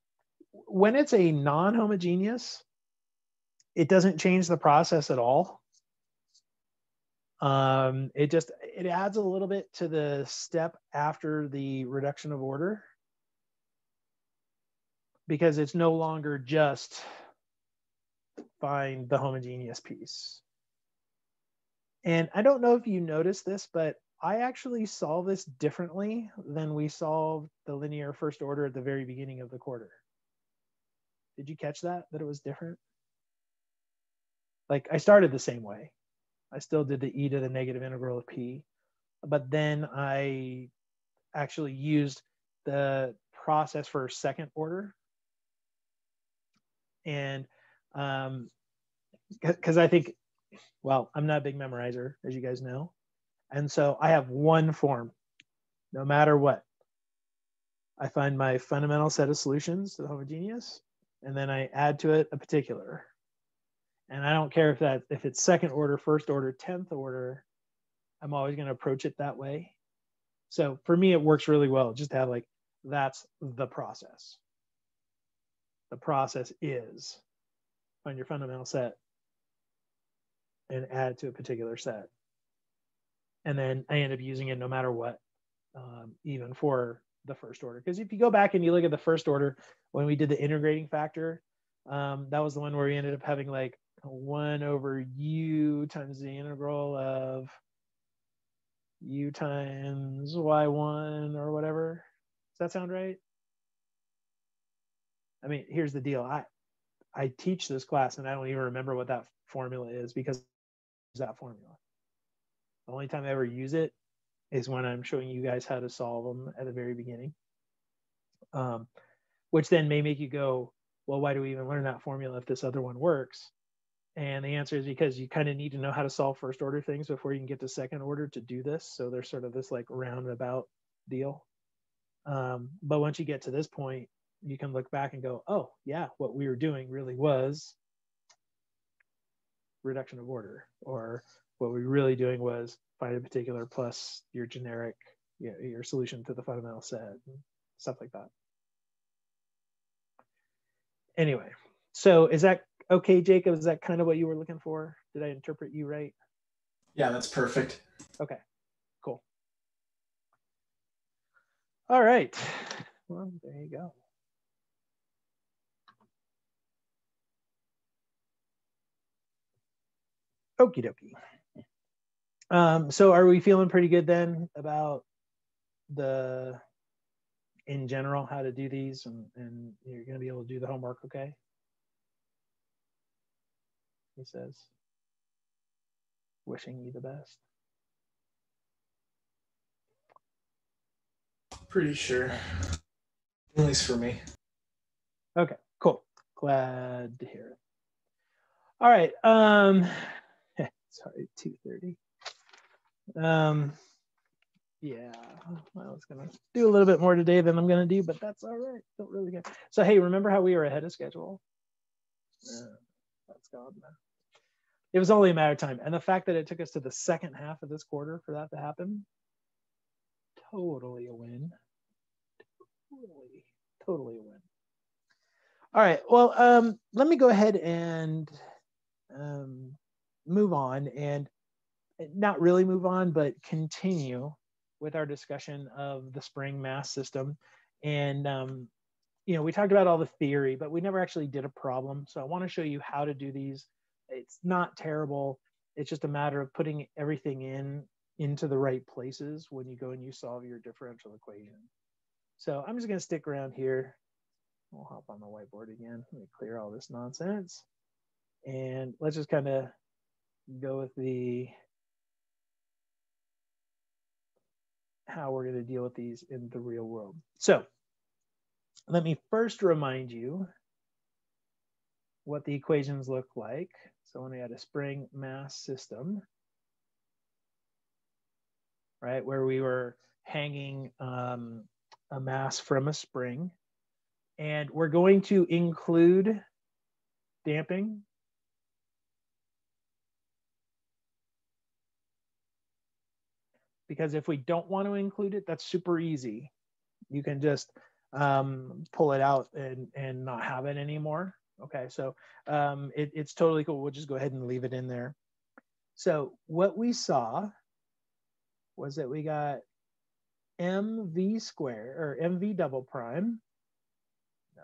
when it's a non-homogeneous, it doesn't change the process at all. It adds a little bit to the step after the reduction of order, because it's no longer just find the homogeneous piece. And I don't know if you noticed this, but I actually solve this differently than we solved the linear first order at the very beginning of the quarter. Did you catch that it was different? Like, I started the same way. I still did the e to the negative integral of p, but then I actually used the process for second order. And because I think, well, I'm not a big memorizer, as you guys know. And so I have one form, no matter what. I find my fundamental set of solutions to the homogeneous, and then I add to it a particular. And I don't care if it's second order, first order, 10th order, I'm always going to approach it that way. So for me, it works really well just to have like, that's the process. The process is find your fundamental set and add it to a particular set. And then I end up using it no matter what, even for the first order. Because if you go back and you look at the first order, when we did the integrating factor, that was the one where we ended up having like 1 over u times the integral of u times y1 or whatever. Does that sound right? I mean, here's the deal. I teach this class and I don't even remember what that formula is, because that formula. The only time I ever use it is when I'm showing you guys how to solve them at the very beginning, which then may make you go, well, why do we even learn that formula if this other one works? And the answer is because you kind of need to know how to solve first order things before you can get to second order to do this. So there's sort of this like roundabout deal. But once you get to this point, you can look back and go, oh yeah, what we were doing really was reduction of order, or what we're really doing was find a particular plus your generic, your solution to the fundamental set, and stuff like that. Anyway, so is that okay, Jacob? Is that kind of what you were looking for? Did I interpret you right? Yeah, that's perfect. Okay, cool. All right, well, there you go. Okie dokie. So are we feeling pretty good then about the, in general, how to do these, and you're going to be able to do the homework okay? He says, wishing you the best. Pretty sure. At least for me. Okay, cool. Glad to hear it. All right. Sorry, 2:30. Yeah, I was gonna do a little bit more today than I'm gonna do, but that's all right. Don't really care. So hey, remember how we were ahead of schedule? That's gone now. It was only a matter of time, and the fact that it took us to the second half of this quarter for that to happen, totally a win. Totally a win. All right. Well, let me go ahead and move on, and not really move on, but continue with our discussion of the spring mass system. And we talked about all the theory, but we never actually did a problem. So I want to show you how to do these. It's not terrible. It's just a matter of putting everything into the right places when you go and you solve your differential equation. So I'm just going to stick around here. We'll hop on the whiteboard again. Let me clear all this nonsense. And let's just kind of go with how we're going to deal with these in the real world. So let me first remind you what the equations look like. So when we had a spring mass system, right, where we were hanging a mass from a spring, and we're going to include damping. Because if we don't want to include it, that's super easy. You can just pull it out and not have it anymore. Okay, so it's totally cool. We'll just go ahead and leave it in there. So what we saw was that we got mv squared, or mv double prime. No,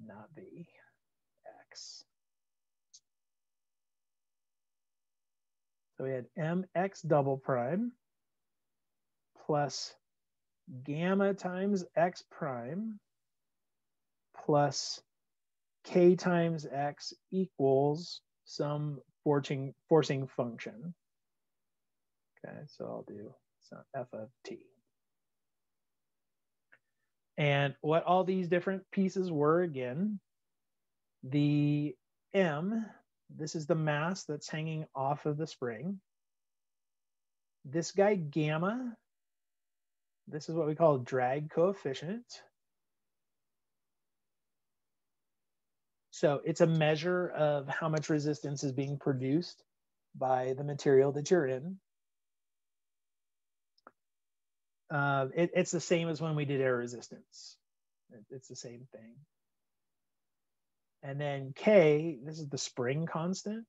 not v, x. So we had mx double prime plus gamma times x prime plus k times x equals some forcing function. Okay, so I'll do f of t. And what all these different pieces were, again, the m, this is the mass that's hanging off of the spring. This guy gamma, this is what we call drag coefficient. So it's a measure of how much resistance is being produced by the material that you're in. It's the same as when we did air resistance. It's the same thing. And then K, this is the spring constant.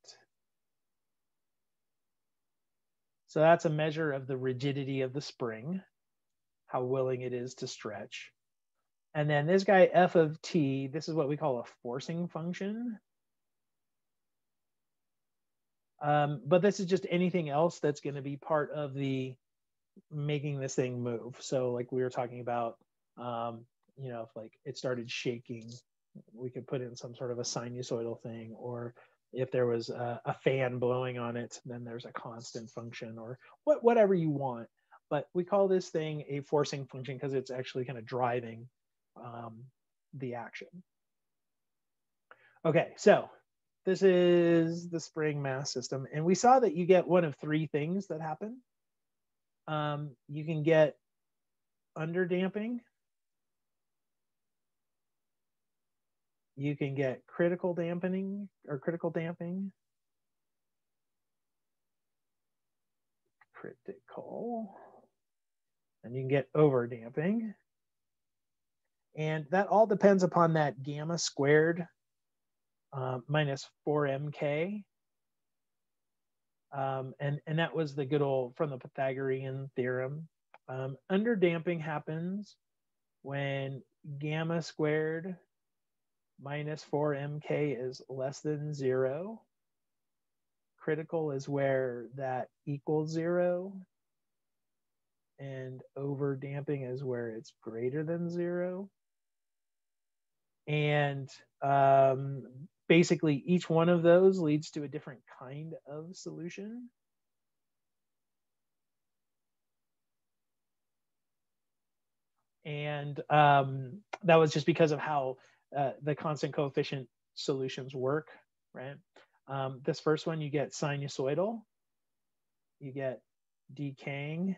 So that's a measure of the rigidity of the spring, how willing it is to stretch. And then this guy f of t, this is what we call a forcing function. But this is just anything else that's going to be part of the making this thing move. So like we were talking about, you know, if like it started shaking, we could put in some sort of a sinusoidal thing, or if there was a fan blowing on it, then there's a constant function, or whatever you want. But we call this thing a forcing function because it's actually kind of driving the action. Okay, so this is the spring mass system. And we saw that you get one of three things that happen. You can get underdamping. You can get critical dampening or critical damping. Critical. And you can get overdamping. And that all depends upon that gamma squared minus 4mk. And that was the good old from the Pythagorean theorem. Underdamping happens when gamma squared minus 4mk is less than 0. Critical is where that equals 0. And overdamping is where it's greater than 0. And basically each one of those leads to a different kind of solution. And that was just because of how the constant coefficient solutions work, right? This first one, you get sinusoidal, you get decaying,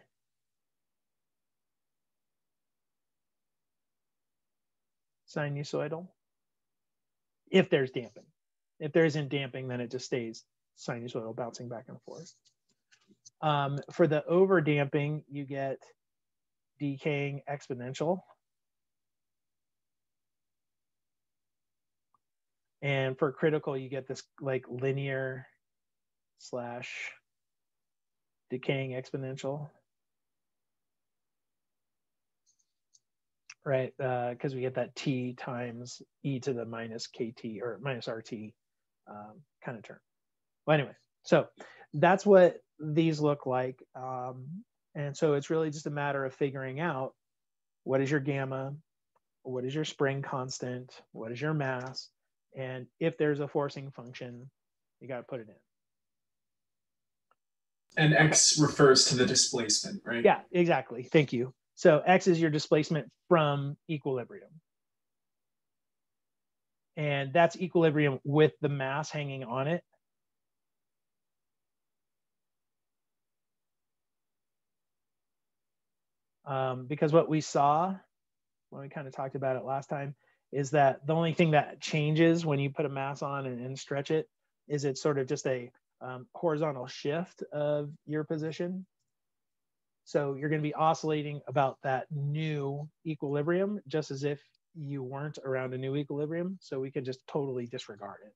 sinusoidal, if there's damping. If there isn't damping, then it just stays sinusoidal, bouncing back and forth. For the overdamping, you get decaying exponential. And for critical, you get this like linear slash decaying exponential. Right, because we get that t times e to the minus kt or minus rt kind of term. Well, anyway, so that's what these look like. And so it's really just a matter of figuring out what is your gamma, what is your spring constant, what is your mass, and if there's a forcing function, you got to put it in. And x refers to the displacement, right? Yeah, exactly. Thank you. So x is your displacement from equilibrium. And that's equilibrium with the mass hanging on it. Because what we saw when we kind of talked about it last time is that the only thing that changes when you put a mass on and stretch it is it's sort of just a horizontal shift of your position. So you're going to be oscillating about that new equilibrium, just as if you weren't around a new equilibrium. So we could just totally disregard it.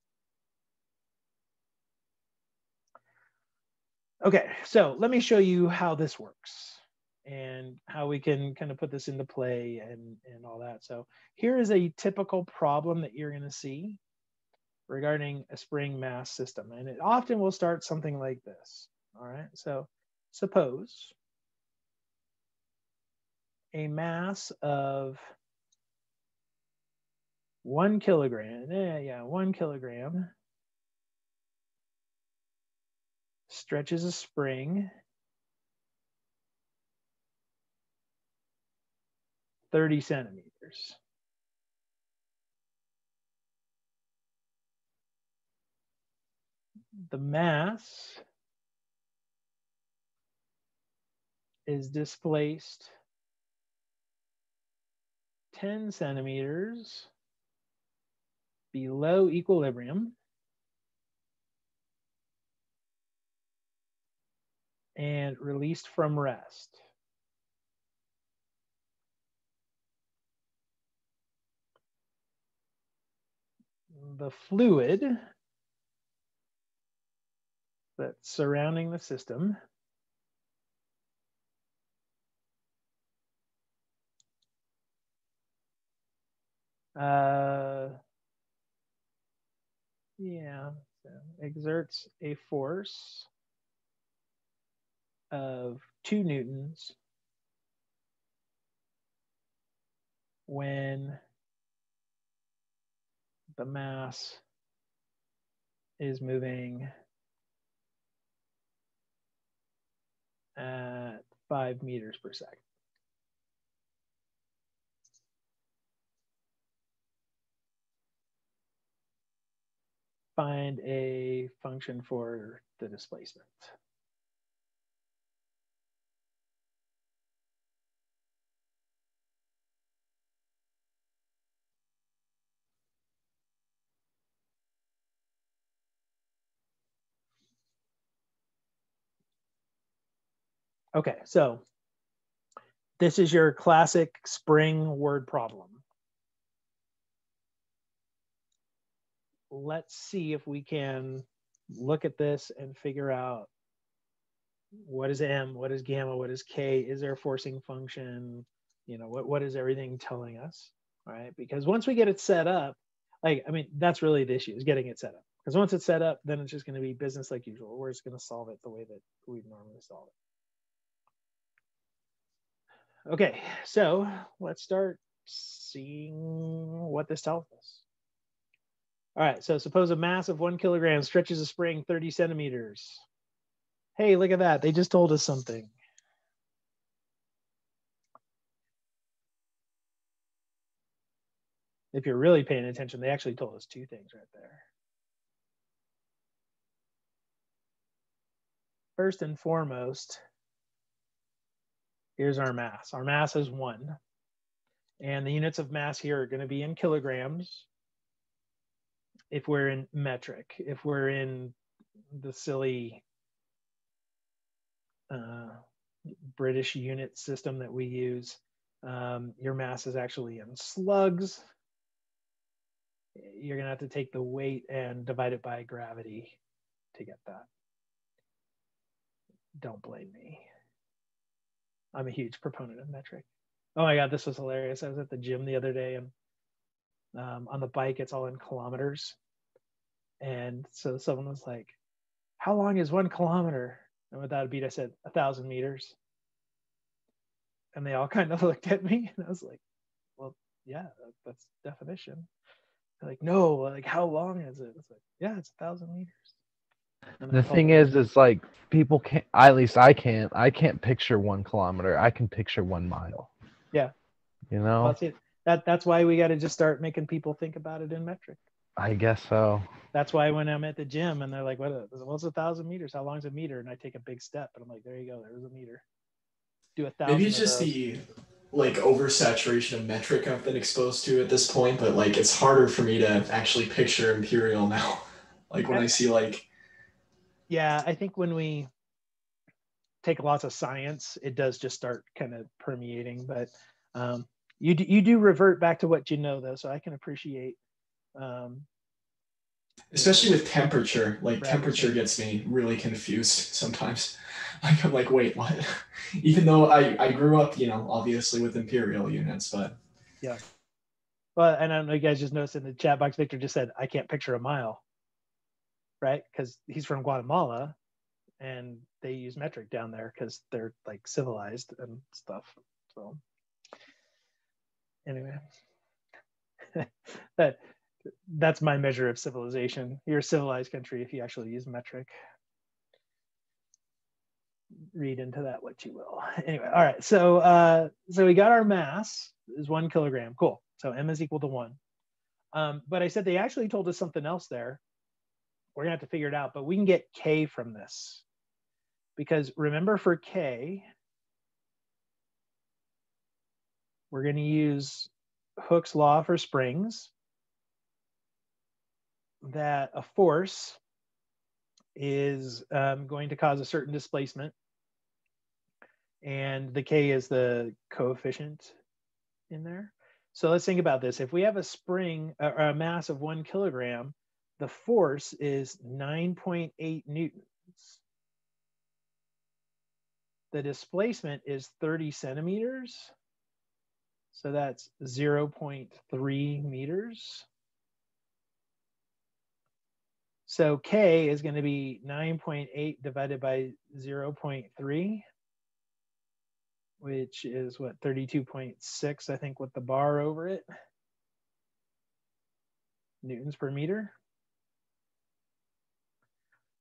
Okay, so let me show you how this works and how we can kind of put this into play and all that. So here is a typical problem that you're going to see regarding a spring mass system. And it often will start something like this. All right, so suppose a mass of 1 kilogram, 1 kilogram stretches a spring 30 centimeters. The mass is displaced 10 centimeters below equilibrium and released from rest. The fluid that's surrounding the system exerts a force of 2 newtons when the mass is moving at 5 meters per second. Find a function for the displacement. Okay, so this is your classic spring word problem. Let's see if we can look at this and figure out what is M, what is gamma, what is K, is there a forcing function, you know, what is everything telling us, right? Because once we get it set up, like, I mean, that's really the issue, is getting it set up. Because once it's set up, then it's just going to be business like usual. We're just going to solve it the way that we normally solve it. Okay, so let's start seeing what this tells us. All right, so suppose a mass of 1 kilogram stretches a spring 30 centimeters. Hey, look at that. They just told us something. If you're really paying attention, they actually told us 2 things right there. First and foremost, here's our mass. Our mass is 1. And the units of mass here are going to be in kilograms if we're in metric. If we're in the silly British unit system that we use, your mass is actually in slugs. You're going to have to take the weight and divide it by gravity to get that. Don't blame me. I'm a huge proponent of metric. Oh my God, this was hilarious. I was at the gym the other day, and on the bike, it's all in kilometers. And so someone was like, how long is 1 kilometer? And without a beat, I said 1,000 meters. And they all kind of looked at me, and I was like, well, yeah, that's definition. They're like, no, like, how long is it? It's like, yeah, it's 1,000 meters. The thing is like, people can't, at least I can't picture 1 kilometer. I can picture 1 mile. Yeah. You know? Well, see, that's why we got to just start making people think about it in metric. I guess so. That's why when I'm at the gym and they're like, what's 1,000 meters? How long is a meter? And I take a big step, and I'm like, there you go. There's a meter. Do 1,000. Maybe it's just the like oversaturation of metric I've been exposed to at this point, but like it's harder for me to actually picture imperial now. Like when I see like. Yeah, I think when we take lots of science, it does just start kind of permeating. But you do revert back to what you know, though, so I can appreciate Especially with temperature. Like temperature Gravity. gets me really confused sometimes. Like I'm like, wait, what? Even though I grew up, you know, obviously with imperial units, but Yeah. Well, and I don't know, you guys just noticed in the chat box, Victor just said, I can't picture a mile, right? Because he's from Guatemala and they use metric down there because they're like civilized and stuff. So anyway, that's my measure of civilization. You're a civilized country if you actually use metric. Read into that what you will. Anyway, all right. So so we got our mass is 1 kilogram. Cool. So m is equal to 1. But I said they actually told us something else there. We're gonna have to figure it out, but we can get K from this. Because remember, for K, we're gonna use Hooke's law for springs, that a force is going to cause a certain displacement, and the K is the coefficient in there. So let's think about this. If we have a spring, or a mass of 1 kilogram, the force is 9.8 newtons. The displacement is 30 centimeters. So that's 0.3 meters. So K is going to be 9.8 divided by 0.3, which is what, 32.6, I think, with the bar over it, newtons per meter.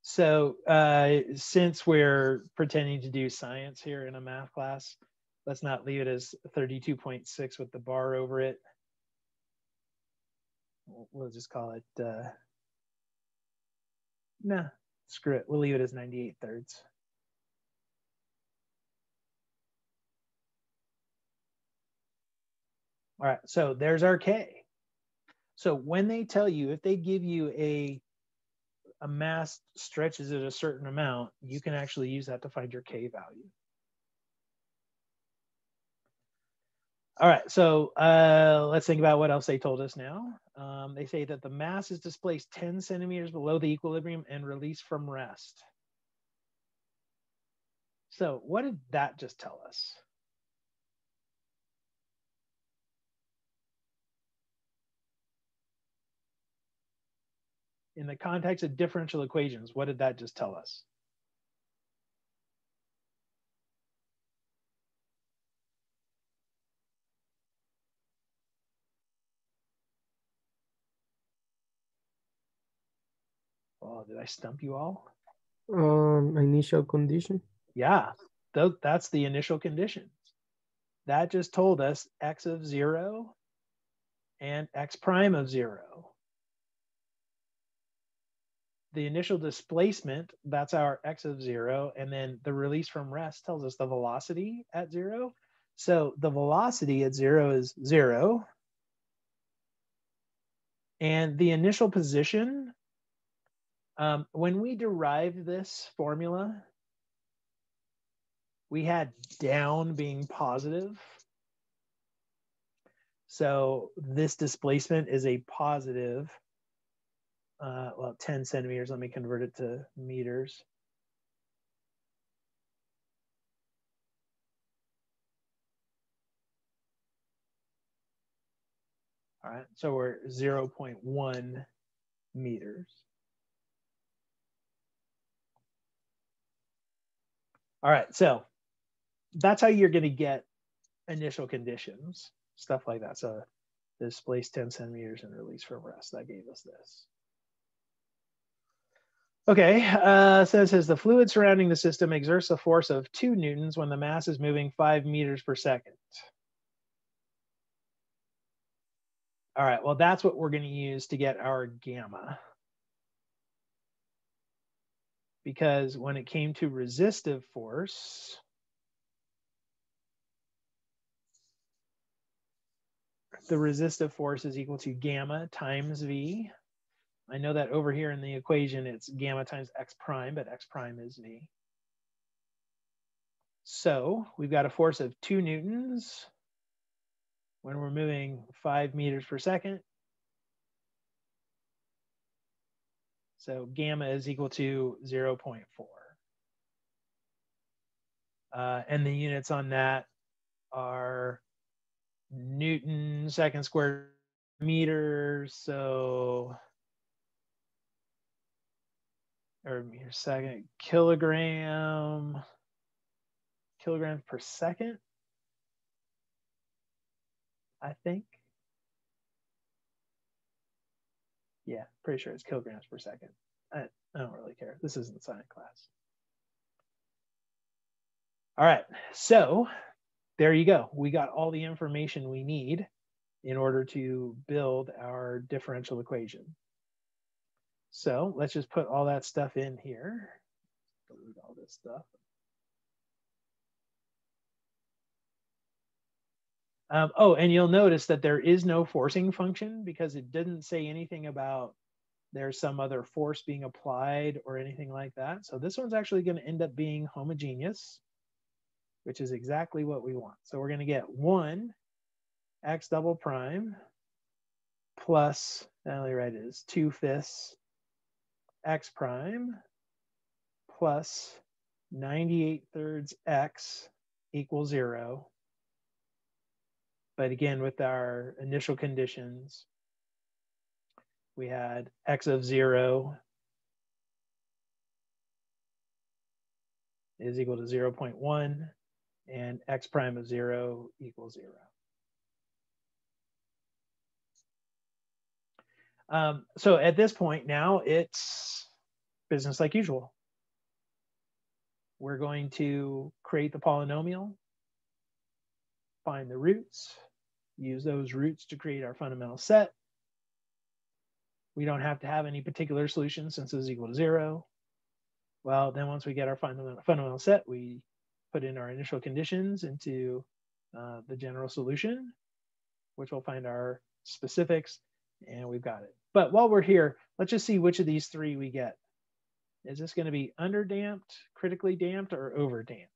So since we're pretending to do science here in a math class, let's not leave it as 32.6 with the bar over it. We'll just call it, nah, screw it. We'll leave it as 98 thirds. All right, so there's our K. So when they tell you, if they give you a mass stretches at a certain amount, you can actually use that to find your K value. All right, so let's think about what else they told us now. They say that the mass is displaced 10 centimeters below the equilibrium and released from rest. So what did that just tell us? In the context of differential equations, what did that just tell us? Oh, did I stump you all? Initial condition. Yeah, that's the initial conditions. That just told us x of 0 and x prime of 0. The initial displacement, that's our x of 0, and then the release from rest tells us the velocity at 0. So the velocity at 0 is 0. And the initial position, when we derived this formula, we had down being positive. So this displacement is a positive, well, 10 centimeters. Let me convert it to meters. All right, so we're 0.1 meters. All right, so that's how you're going to get initial conditions, stuff like that. So displace 10 centimeters and release from rest. That gave us this. Okay, so it says the fluid surrounding the system exerts a force of 2 newtons when the mass is moving 5 meters per second. All right, well, that's what we're going to use to get our gamma. Because when it came to resistive force, the resistive force is equal to gamma times V. I know that over here in the equation, it's gamma times x prime, but x prime is V. So we've got a force of 2 newtons when we're moving 5 meters per second. So gamma is equal to 0.4. And the units on that are Newton second square meter. So, or meter second, kilograms per second, I think. Yeah, pretty sure it's kilograms per second. I don't really care. This isn't science class. All right, so there you go. We got all the information we need in order to build our differential equation. So let's just put all that stuff in here. Delete all this stuff. Oh, and you'll notice that there is no forcing function because it didn't say anything about there's some other force being applied or anything like that. So this one's actually going to end up being homogeneous, which is exactly what we want. So we're going to get 1 x double prime plus, not only right, it is 2/5 x prime plus 98/3 x equals 0. But again, with our initial conditions, we had x of 0 is equal to 0.1 and x prime of 0 equals 0. So at this point now, it's business like usual. We're going to create the polynomial, find the roots, use those roots to create our fundamental set. We don't have to have any particular solution since this is equal to 0. Well, then once we get our fundamental set, we put in our initial conditions into the general solution, which will find our specifics, and we've got it. But while we're here, let's just see which of these three we get. Is this going to be underdamped, critically damped, or overdamped?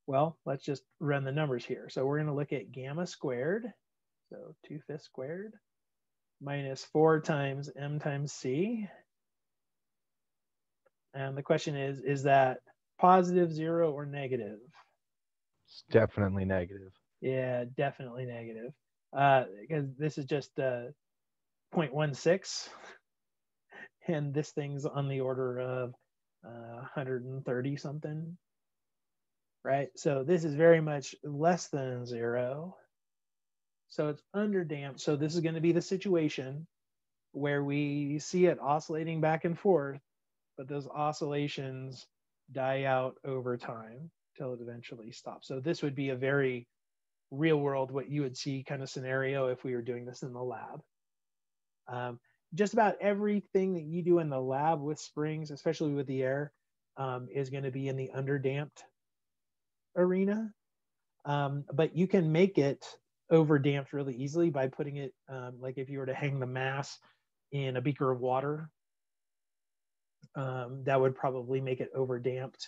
Well, let's just run the numbers here. So we're going to look at gamma squared, so 2/5 squared, minus 4 times m times c. And the question is that positive, 0, or negative? It's definitely negative. Yeah, definitely negative. Because this is just 0.16, and this thing's on the order of 130 something, right? So this is very much less than 0. So it's underdamped. So this is going to be the situation where we see it oscillating back and forth, but those oscillations die out over time till it eventually stops. So this would be a very real world, what you would see kind of scenario if we were doing this in the lab. Just about everything that you do in the lab with springs, especially with the air, is going to be in the underdamped arena. But you can make it overdamped really easily by putting it, like if you were to hang the mass in a beaker of water, that would probably make it overdamped.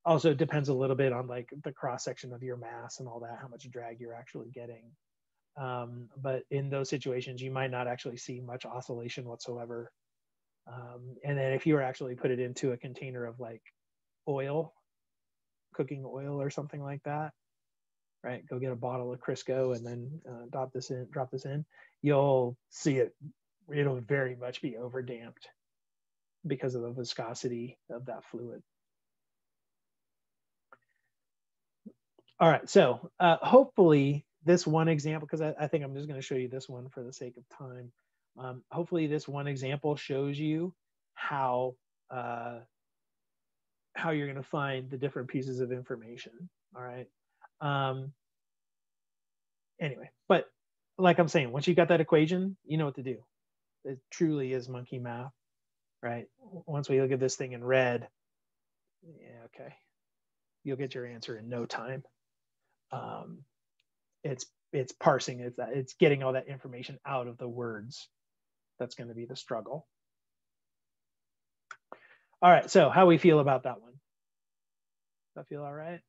Also, it depends a little bit on like the cross section of your mass and all that, how much drag you're actually getting. But in those situations, you might not actually see much oscillation whatsoever. And then if you were actually put it into a container of like oil, cooking oil or something like that, right? Go get a bottle of Crisco and then drop this in. You'll see it. It'll very much be overdamped because of the viscosity of that fluid. All right, so hopefully this one example, because I think I'm just going to show you this one for the sake of time. Hopefully this one example shows you how you're going to find the different pieces of information. All right. Anyway, but like I'm saying, once you got that equation, you know what to do. It truly is monkey math, right? Once we look at this thing in red, yeah, okay, you'll get your answer in no time. It's parsing, it's getting all that information out of the words. That's going to be the struggle. All right, so how we feel about that one? Does that feel all right?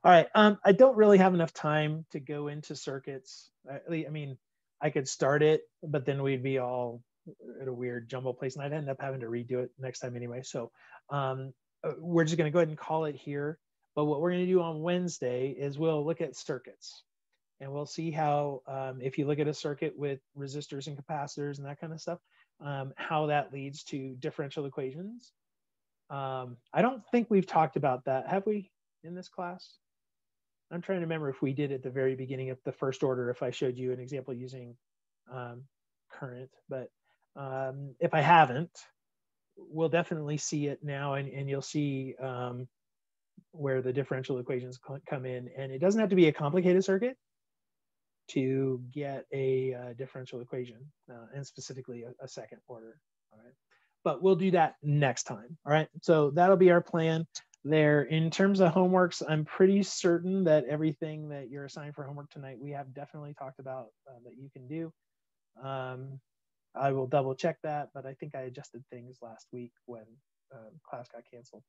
All right. I don't really have enough time to go into circuits. I mean, I could start it, but then we'd be all at a weird jumble place, and I'd end up having to redo it next time anyway. So we're just going to go ahead and call it here. But what we're going to do on Wednesday is we'll look at circuits, and we'll see how, if you look at a circuit with resistors and capacitors and that kind of stuff, how that leads to differential equations. I don't think we've talked about that, have we, in this class? I'm trying to remember if we did at the very beginning of the first order, if I showed you an example using current, but if I haven't, we'll definitely see it now, and you'll see where the differential equations come in. And it doesn't have to be a complicated circuit to get a differential equation, and specifically a second order. All right, but we'll do that next time. All right, so that'll be our plan there. In terms of homeworks, I'm pretty certain that everything that you're assigned for homework tonight, we have definitely talked about that you can do. I will double check that, but I think I adjusted things last week when class got canceled.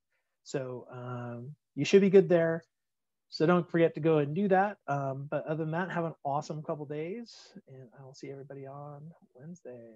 So you should be good there. So don't forget to go and do that. But other than that, have an awesome couple days, and I will see everybody on Wednesday.